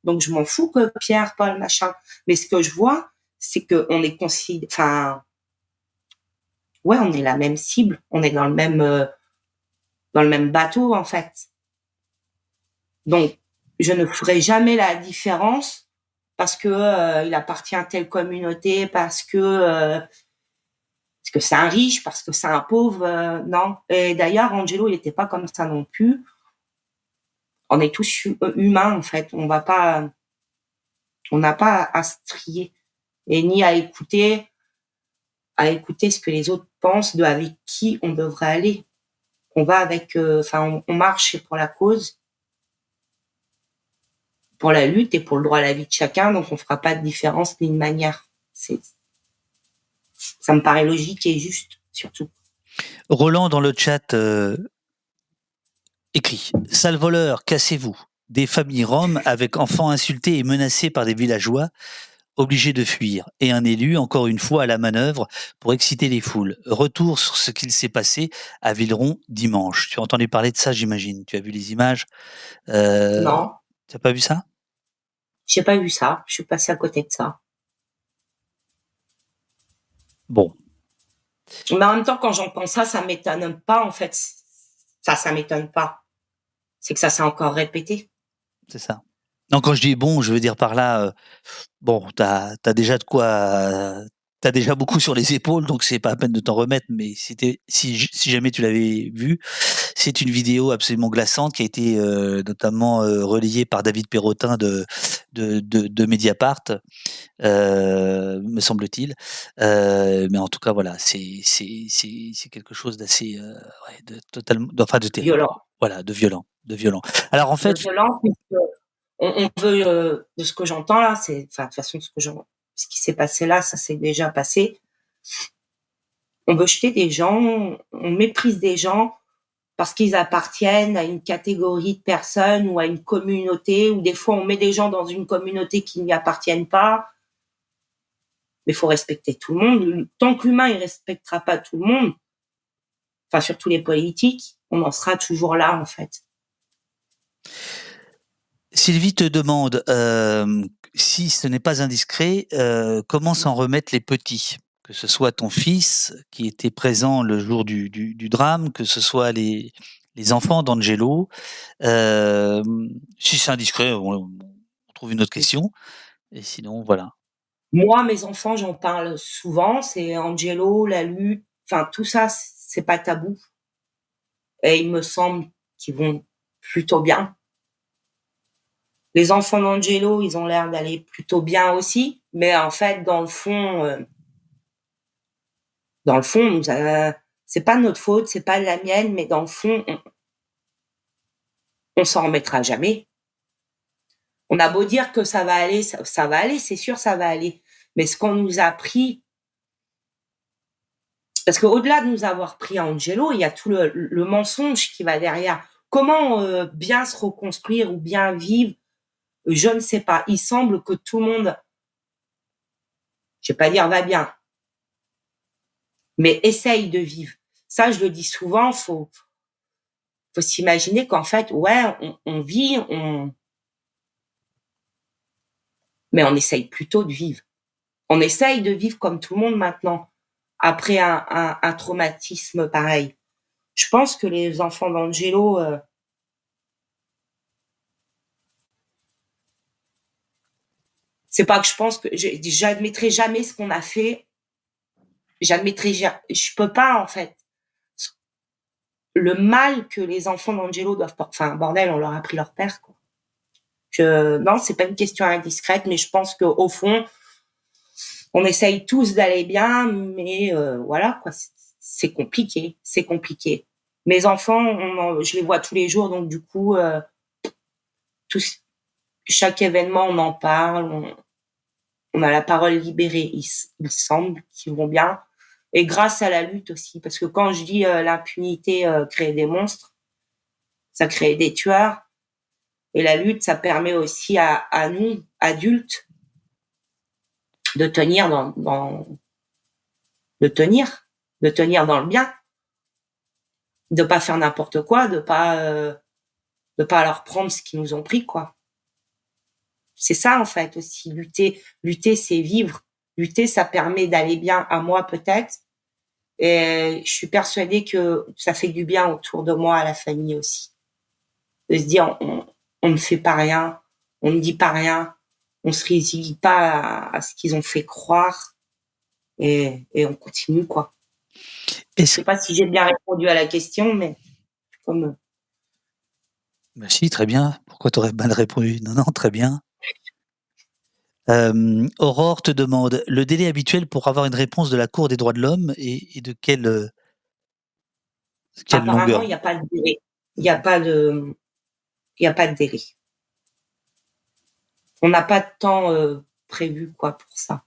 Donc, je m'en fous que Pierre, Paul, machin. Mais ce que je vois, c'est qu'on est considéré... Enfin, ouais, on est la même cible. On est dans le même bateau, en fait. Donc, je ne ferai jamais la différence parce que il appartient à telle communauté, parce que c'est un riche, parce que c'est un pauvre, non. Et d'ailleurs, Angelo, il n'était pas comme ça non plus. On est tous humains, en fait. On n'a pas à se trier et ni à écouter ce que les autres pensent de avec qui on devrait aller. On va avec, on marche pour la cause, pour la lutte et pour le droit à la vie de chacun, donc on fera pas de différence ni de manière. Ça me paraît logique et juste, surtout. Roland, dans le chat, écrit « Sale voleur, cassez-vous ». Des familles roms avec enfants insultés et menacés par des villageois obligés de fuir. Et un élu, encore une fois, à la manœuvre pour exciter les foules. Retour sur ce qu'il s'est passé à Villeron dimanche. Tu as entendu parler de ça, j'imagine. Tu as vu les images? Non. Tu n'as pas vu ça? J'ai pas vu ça. Je suis passée à côté de ça. Bon. Mais en même temps, quand j'entends ça, ça m'étonne pas, en fait. Ça m'étonne pas. C'est que ça s'est encore répété. C'est ça. Non, quand je dis bon, je veux dire par là, bon, t'as déjà de quoi, t'as déjà beaucoup sur les épaules, donc c'est pas la peine de t'en remettre. Mais si jamais tu l'avais vu, c'est une vidéo absolument glaçante qui a été notamment relayée par David Perrotin de Mediapart, me semble-t-il. Mais en tout cas, voilà, c'est quelque chose d'assez, totalement, enfin de terrible. Violent. Voilà, de violent. Alors en fait, de violent, on veut, de ce que j'entends là, de toute façon, ce qui s'est passé là, ça s'est déjà passé. On veut jeter des gens, on méprise des gens parce qu'ils appartiennent à une catégorie de personnes ou à une communauté, ou des fois on met des gens dans une communauté qui n'y appartiennent pas. Mais il faut respecter tout le monde. Tant que l'humain ne respectera pas tout le monde, enfin surtout les politiques, on en sera toujours là en fait. Sylvie te demande, si ce n'est pas indiscret, comment s'en remettent les petits? Que ce soit ton fils qui était présent le jour du drame, que ce soit les enfants d'Angelo. Si c'est indiscret, on trouve une autre question. Et sinon, voilà. Moi, mes enfants, j'en parle souvent. C'est Angelo, la lutte, enfin tout ça, c'est pas tabou. Et il me semble qu'ils vont plutôt bien. Les enfants d'Angelo, ils ont l'air d'aller plutôt bien aussi, mais en fait, dans le fond, c'est pas notre faute, c'est pas la mienne, mais dans le fond, on s'en remettra jamais. On a beau dire que ça va aller, ça va aller, c'est sûr, ça va aller. Mais ce qu'on nous a pris, parce qu'au-delà de nous avoir pris à Angelo, il y a tout le mensonge qui va derrière. Comment bien se reconstruire ou bien vivre, je ne sais pas. Il semble que tout le monde, je vais pas dire va bien, mais essaye de vivre. Ça, je le dis souvent, faut s'imaginer qu'en fait, ouais, on vit, mais on essaye plutôt de vivre. On essaye de vivre comme tout le monde maintenant, après un traumatisme pareil. Je pense que les enfants d'Angelo, c'est pas que je pense que j'admettrai jamais ce qu'on a fait. Je peux pas, en fait. Le mal que les enfants d'Angelo doivent porter, enfin, bordel, on leur a pris leur père, quoi. Non, c'est pas une question indiscrète, mais je pense qu'au fond, on essaye tous d'aller bien, mais voilà, quoi. C'est compliqué, c'est compliqué. Mes enfants, je les vois tous les jours, donc du coup, chaque événement, on en parle, on a la parole libérée. Il semble qu'ils vont bien. Et grâce à la lutte aussi, parce que quand je dis l'impunité crée des monstres, ça crée des tueurs. Et la lutte, ça permet aussi à nous, adultes, de tenir de tenir dans le bien, de pas faire n'importe quoi, de pas leur prendre ce qu'ils nous ont pris, quoi. C'est ça, en fait, aussi. Lutter, c'est vivre. Lutter, ça permet d'aller bien à moi, peut-être. Et je suis persuadée que ça fait du bien autour de moi, à la famille aussi. De se dire, on ne fait pas rien, on ne dit pas rien, on se résigne pas à ce qu'ils ont fait croire, et on continue, quoi. Je sais pas si j'ai bien répondu à la question, mais comme... Bah si, très bien. Pourquoi t'aurais mal répondu? Non, non, très bien. Aurore te demande le délai habituel pour avoir une réponse de la Cour des droits de l'homme et de quelle Apparemment, longueur? il n'y a pas de délai. Il n'y a pas de délai. On n'a pas de temps prévu, quoi, pour ça.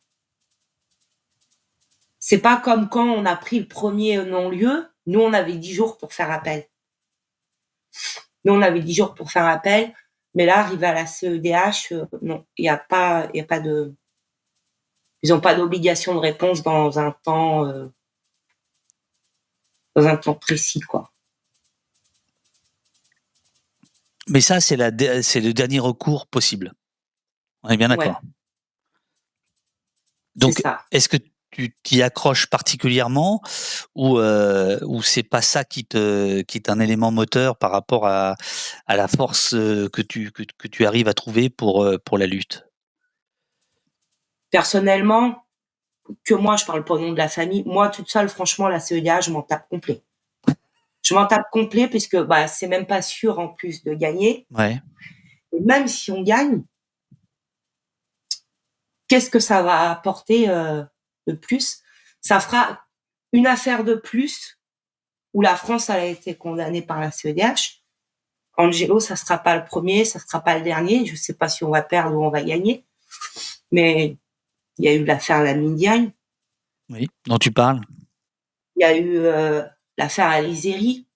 C'est pas comme quand on a pris le premier non-lieu. Nous, on avait 10 jours pour faire appel. Mais là, arrivé à la CEDH, non, il n'y a pas de... Ils n'ont pas d'obligation de réponse dans un temps précis, quoi. Mais ça, c'est le dernier recours possible. On est bien d'accord. Ouais. Donc, est-ce que tu t'y accroches particulièrement ou c'est pas ça qui est un élément moteur par rapport à la force que tu arrives à trouver pour la lutte? Personnellement, que moi, je parle pas au nom de la famille. Moi, toute seule, franchement, la CEDH, je m'en tape complet. Puisque c'est même pas sûr en plus de gagner. Ouais. Et même si on gagne, qu'est-ce que ça va apporter de plus? Ça fera une affaire de plus où la France a été condamnée par la CEDH. Angelo, ça sera pas le premier, ça sera pas le dernier. Je sais pas si on va perdre ou on va gagner. Mais il y a eu l'affaire Lamine Diagne. Oui, dont tu parles. Il y a eu l'affaire Aliziri.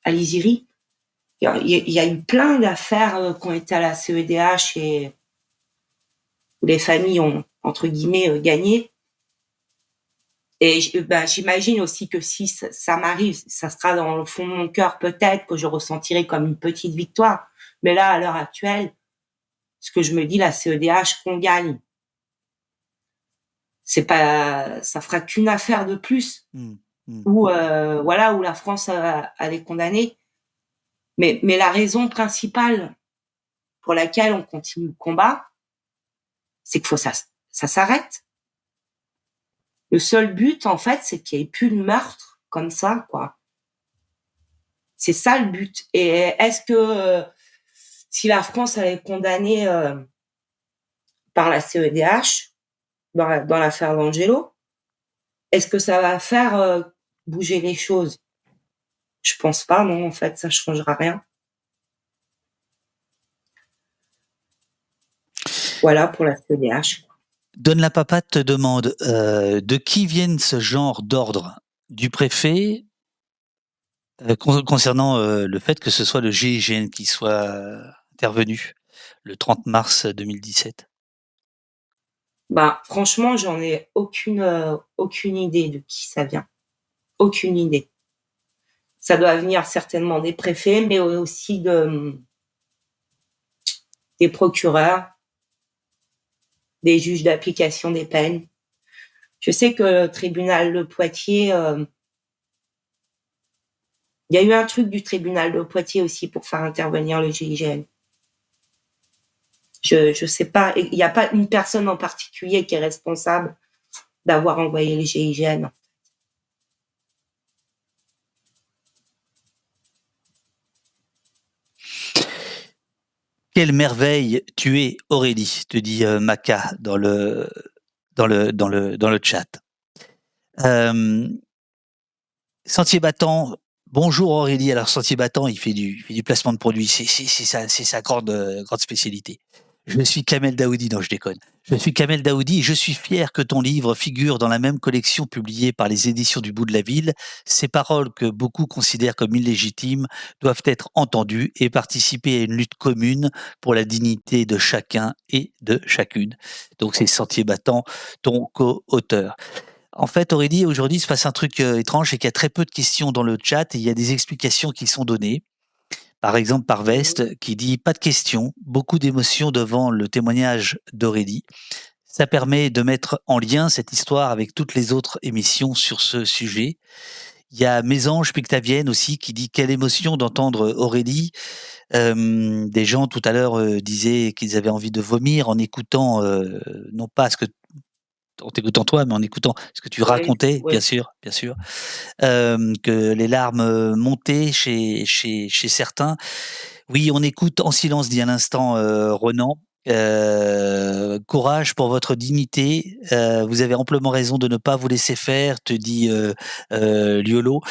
Il y a eu plein d'affaires qui ont été à la CEDH et où les familles ont, entre guillemets, gagné. Et j'imagine aussi que si ça m'arrive, ça sera dans le fond de mon cœur peut-être que je ressentirai comme une petite victoire. Mais là, à l'heure actuelle, ce que je me dis, la CEDH, qu'on gagne, c'est pas, ça fera qu'une affaire de plus. Où où la France elle est condamnée. Mais la raison principale pour laquelle on continue le combat, c'est qu'il faut ça s'arrête. Le seul but, en fait, c'est qu'il n'y ait plus de meurtre comme ça, quoi. C'est ça le but. Et est-ce que si la France elle est condamnée par la CEDH dans l'affaire d'Angelo, est-ce que ça va faire bouger les choses? Je pense pas, non, en fait, ça changera rien. Voilà pour la CEDH. Donne la Papa te demande de qui viennent ce genre d'ordre? Du préfet concernant le fait que ce soit le GIGN qui soit intervenu le 30 mars 2017. Franchement, j'en ai aucune idée de qui ça vient. Aucune idée. Ça doit venir certainement des préfets, mais aussi des procureurs, des juges d'application des peines. Je sais que le tribunal de Poitiers, il y a eu un truc du tribunal de Poitiers aussi pour faire intervenir le GIGN. Je sais pas, il n'y a pas une personne en particulier qui est responsable d'avoir envoyé le GIGN. Quelle merveille tu es, Aurélie, te dit Maca dans le chat. Sentier Battant, bonjour Aurélie. Alors Sentier Battant, il fait du placement de produits, c'est sa grande spécialité. Je suis Kamel Daoudi, non je déconne. Je suis Kamel Daoudi et je suis fier que ton livre figure dans la même collection publiée par les éditions du Bout de la Ville. Ces paroles que beaucoup considèrent comme illégitimes doivent être entendues et participer à une lutte commune pour la dignité de chacun et de chacune. Donc c'est Sentier Battant, ton co-auteur. En fait, Aurélie, aujourd'hui, il se passe un truc étrange, c'est qu'il y a très peu de questions dans le chat et il y a des explications qui sont données. Par exemple, par Veste, qui dit « Pas de questions, beaucoup d'émotions devant le témoignage d'Aurélie ». Ça permet de mettre en lien cette histoire avec toutes les autres émissions sur ce sujet. Il y a Mésange Pictavienne aussi qui dit « Quelle émotion d'entendre Aurélie ». Des gens tout à l'heure disaient qu'ils avaient envie de vomir en écoutant, non pas ce que en t'écoutant toi, mais en écoutant ce que tu racontais, oui. bien sûr, que les larmes montaient chez certains. Oui, on écoute en silence, dit à l'instant Renan. Courage pour votre dignité. Vous avez amplement raison de ne pas vous laisser faire, te dit Liolo.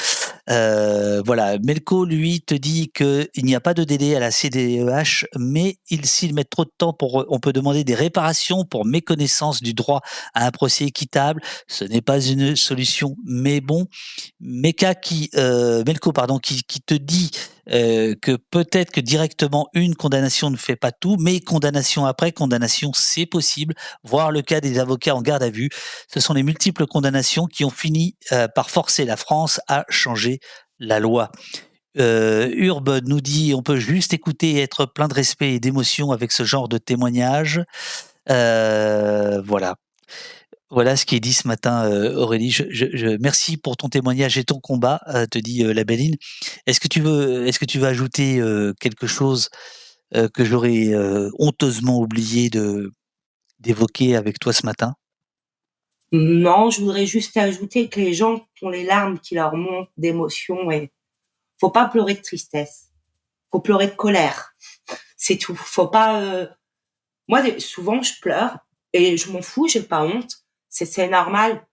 Voilà, Melko, lui, te dit qu'il n'y a pas de délai à la CDEH, mais s'ils mettent trop de temps, on peut demander des réparations pour méconnaissance du droit à un procès équitable. Ce n'est pas une solution, mais bon. Melko, pardon, qui te dit que peut-être que directement une condamnation ne fait pas tout, mais condamnation après condamnation, c'est possible. Voir le cas des avocats en garde à vue, ce sont les multiples condamnations qui ont fini par forcer la France à changer la loi. Urbe nous dit on peut juste écouter et être plein de respect et d'émotion avec ce genre de témoignage. Voilà. Voilà ce qui est dit ce matin, Aurélie. Merci pour ton témoignage et ton combat, te dit la Belline. Est-ce que tu veux ajouter quelque chose que j'aurais honteusement oublié d'évoquer avec toi ce matin? Non, je voudrais juste ajouter que les gens qui ont les larmes qui leur montent d'émotion, et faut pas pleurer de tristesse, faut pleurer de colère, c'est tout. Faut pas. Moi, souvent, je pleure et je m'en fous, j'ai pas honte, c'est normal.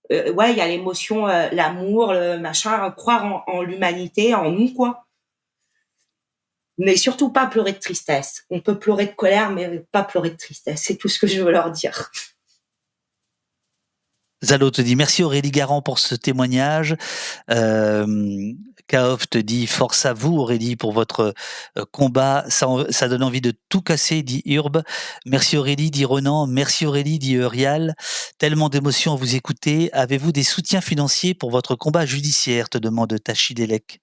Ouais, il y a l'émotion, l'amour, le machin, croire en l'humanité, en nous, quoi. Mais surtout pas pleurer de tristesse. On peut pleurer de colère, mais pas pleurer de tristesse. C'est tout ce que je veux leur dire. Zalo te dit merci Aurélie Garand pour ce témoignage. Kaof te dit force à vous Aurélie pour votre combat. Ça donne envie de tout casser, dit Urbe. Merci Aurélie, dit Renan. Merci Aurélie, dit Eurial. Tellement d'émotions à vous écouter. Avez-vous des soutiens financiers pour votre combat judiciaire, te demande Tachi Delek.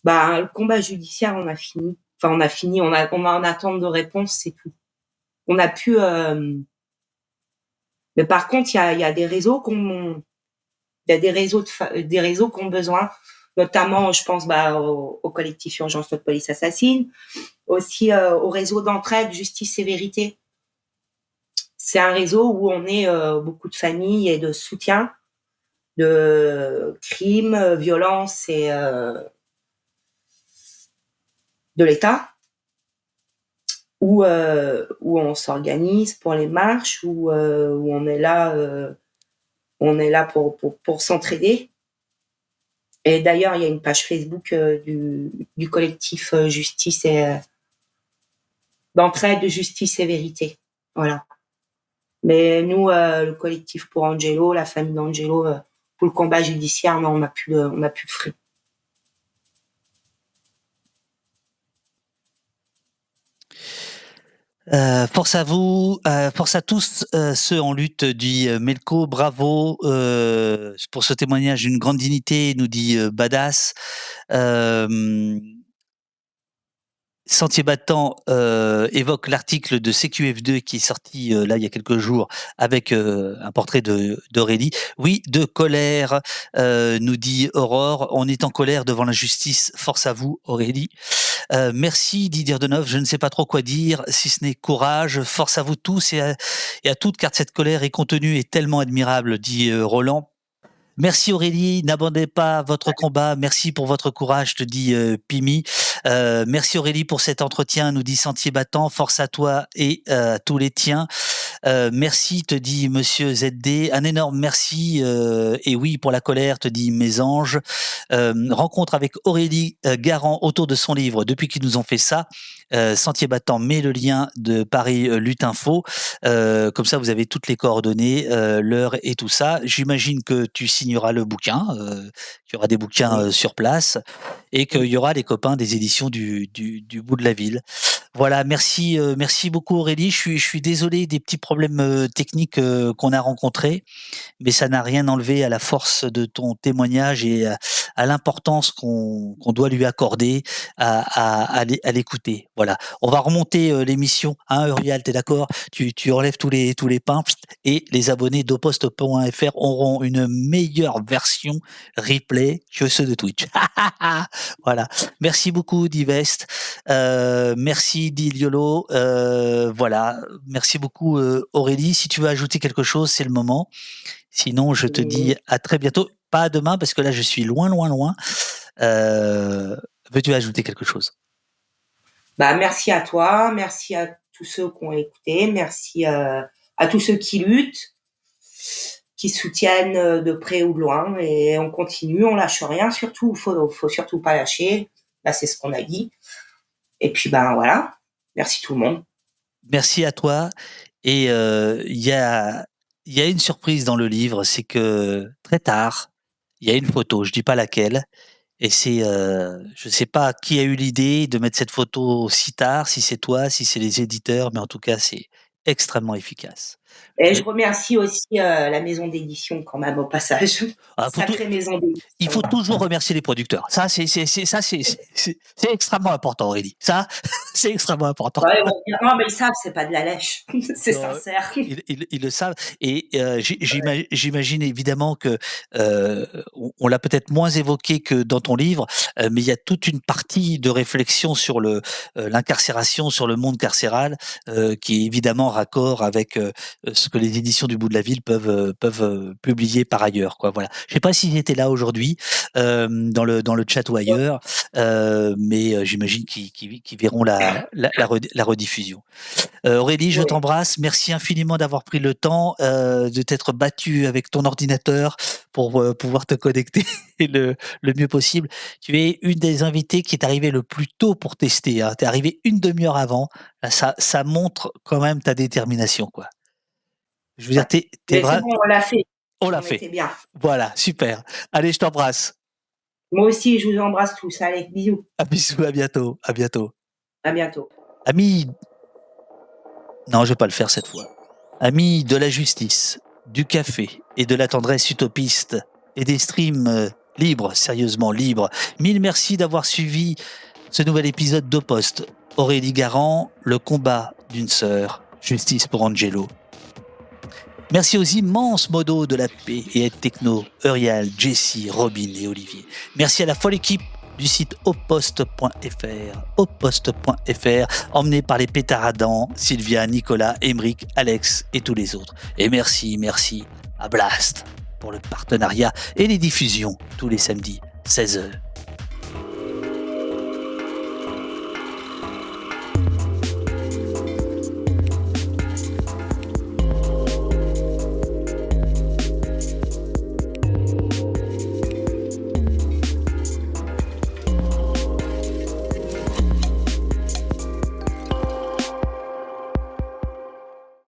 Bah, le combat judiciaire, on a fini. Enfin, on a fini. On va en attendre de réponse, c'est tout. On a pu. Mais par contre, il y a des réseaux des réseaux qui ont besoin, notamment, je pense, au collectif Urgence Notre Police Assassine, aussi au réseau d'entraide Justice et Vérité. C'est un réseau où on est beaucoup de familles et de soutien de crimes, violences et de l'État, où on s'organise pour les marches, où on est là pour s'entraider. Et d'ailleurs, il y a une page Facebook du collectif Justice et d'entraide de Justice et Vérité. Voilà. Mais nous, le collectif pour Angelo, la famille d'Angelo, pour le combat judiciaire, non, on n'a plus de frais. Force à vous, force à tous ceux en lutte, dit Melko. Bravo pour ce témoignage d'une grande dignité, nous dit Badass. Sentier Battant évoque l'article de CQF2 qui est sorti là il y a quelques jours avec un portrait d'Aurélie. Oui, de colère, nous dit Aurore. On est en colère devant l'injustice. Force à vous, Aurélie. Merci Didier Deneuve. Je ne sais pas trop quoi dire, si ce n'est courage. Force à vous tous et à toutes, car cette colère est contenue et tellement admirable, dit Roland. Merci Aurélie, n'abandonnez pas votre combat. Merci pour votre courage, te dit Pimi. Merci Aurélie pour cet entretien, nous dit Sentier Battant. Force à toi et à tous les tiens. Merci, te dit Monsieur ZD. Un énorme merci. Et oui, pour la colère, te dit Mes Anges. Rencontre avec Aurélie Garand autour de son livre Depuis qu'ils nous ont fait ça. Sentier Battant met le lien de Paris Lutte Info. Comme ça, vous avez toutes les coordonnées, l'heure et tout ça. J'imagine que tu signeras le bouquin, qu'il y aura des bouquins sur place et qu'il y aura les copains des éditions du bout de la ville. Voilà, merci beaucoup Aurélie. Je suis désolé des petits problèmes techniques qu'on a rencontrés, mais ça n'a rien enlevé à la force de ton témoignage et à l'importance qu'on doit lui accorder à l'écouter. Voilà, on va remonter l'émission, hein, Urial, t'es d'accord? Tu enlèves tous les pains et les abonnés d'Opost.fr auront une meilleure version replay que ceux de Twitch. Voilà, merci beaucoup Divest, merci Diliolo, voilà, merci beaucoup Aurélie. Si tu veux ajouter quelque chose, c'est le moment. Sinon, je te dis à très bientôt. Pas à demain, parce que là, je suis loin. Veux-tu ajouter quelque chose? Merci à toi, merci à tous ceux qui ont écouté, merci à tous ceux qui luttent, qui soutiennent de près ou de loin, et on continue, on lâche rien, surtout, faut surtout pas lâcher. Là, c'est ce qu'on a dit. Et puis, voilà. Merci tout le monde. Merci à toi. Et il y a une surprise dans le livre, c'est que très tard, il y a une photo, je dis pas laquelle, et c'est, je sais pas qui a eu l'idée de mettre cette photo si tard, si c'est toi, si c'est les éditeurs, mais en tout cas, c'est extrêmement efficace. Et je remercie aussi la maison d'édition quand même au passage. Sacrée maison d'édition. Il faut toujours remercier les producteurs. Ça, c'est extrêmement important, Aurélie. Ça, c'est extrêmement important. Ouais, non, mais ils savent, c'est pas de la lèche. C'est sincère. Ils le savent. Et j'imagine évidemment que on l'a peut-être moins évoqué que dans ton livre, mais il y a toute une partie de réflexion sur l'incarcération, sur le monde carcéral, qui est évidemment raccord avec ce que les éditions du bout de la ville peuvent publier par ailleurs, quoi. Voilà. Je sais pas s'ils étaient là aujourd'hui dans le chat ou ailleurs, mais j'imagine qu'ils verront la rediffusion. Aurélie, je t'embrasse. Merci infiniment d'avoir pris le temps de t'être battue avec ton ordinateur pour pouvoir te connecter le mieux possible. Tu es une des invitées qui est arrivée le plus tôt pour tester. Hein. Tu es arrivée une demi-heure avant. Ça montre quand même ta détermination, quoi. Je veux dire, t'es bon, on l'a fait. On l'a fait. Bien. Voilà, super. Allez, je t'embrasse. Moi aussi, je vous embrasse tous. Allez, bisous. Bisous, à bientôt. À bientôt. À bientôt. Amis. Non, je vais pas le faire cette fois. Amis de la justice, du café et de la tendresse utopiste et des streams libres, sérieusement libres. Mille merci d'avoir suivi ce nouvel épisode d'Opost. Aurélie Garand, le combat d'une sœur, justice pour Angelo. Merci aux immenses modos de la paix et Ed Techno, Urial, Jessie, Robin et Olivier. Merci à la folle équipe du site opost.fr, emmené par les pétaradans, Sylvia, Nicolas, Émeric, Alex et tous les autres. Et merci à Blast pour le partenariat et les diffusions tous les samedis, 16h.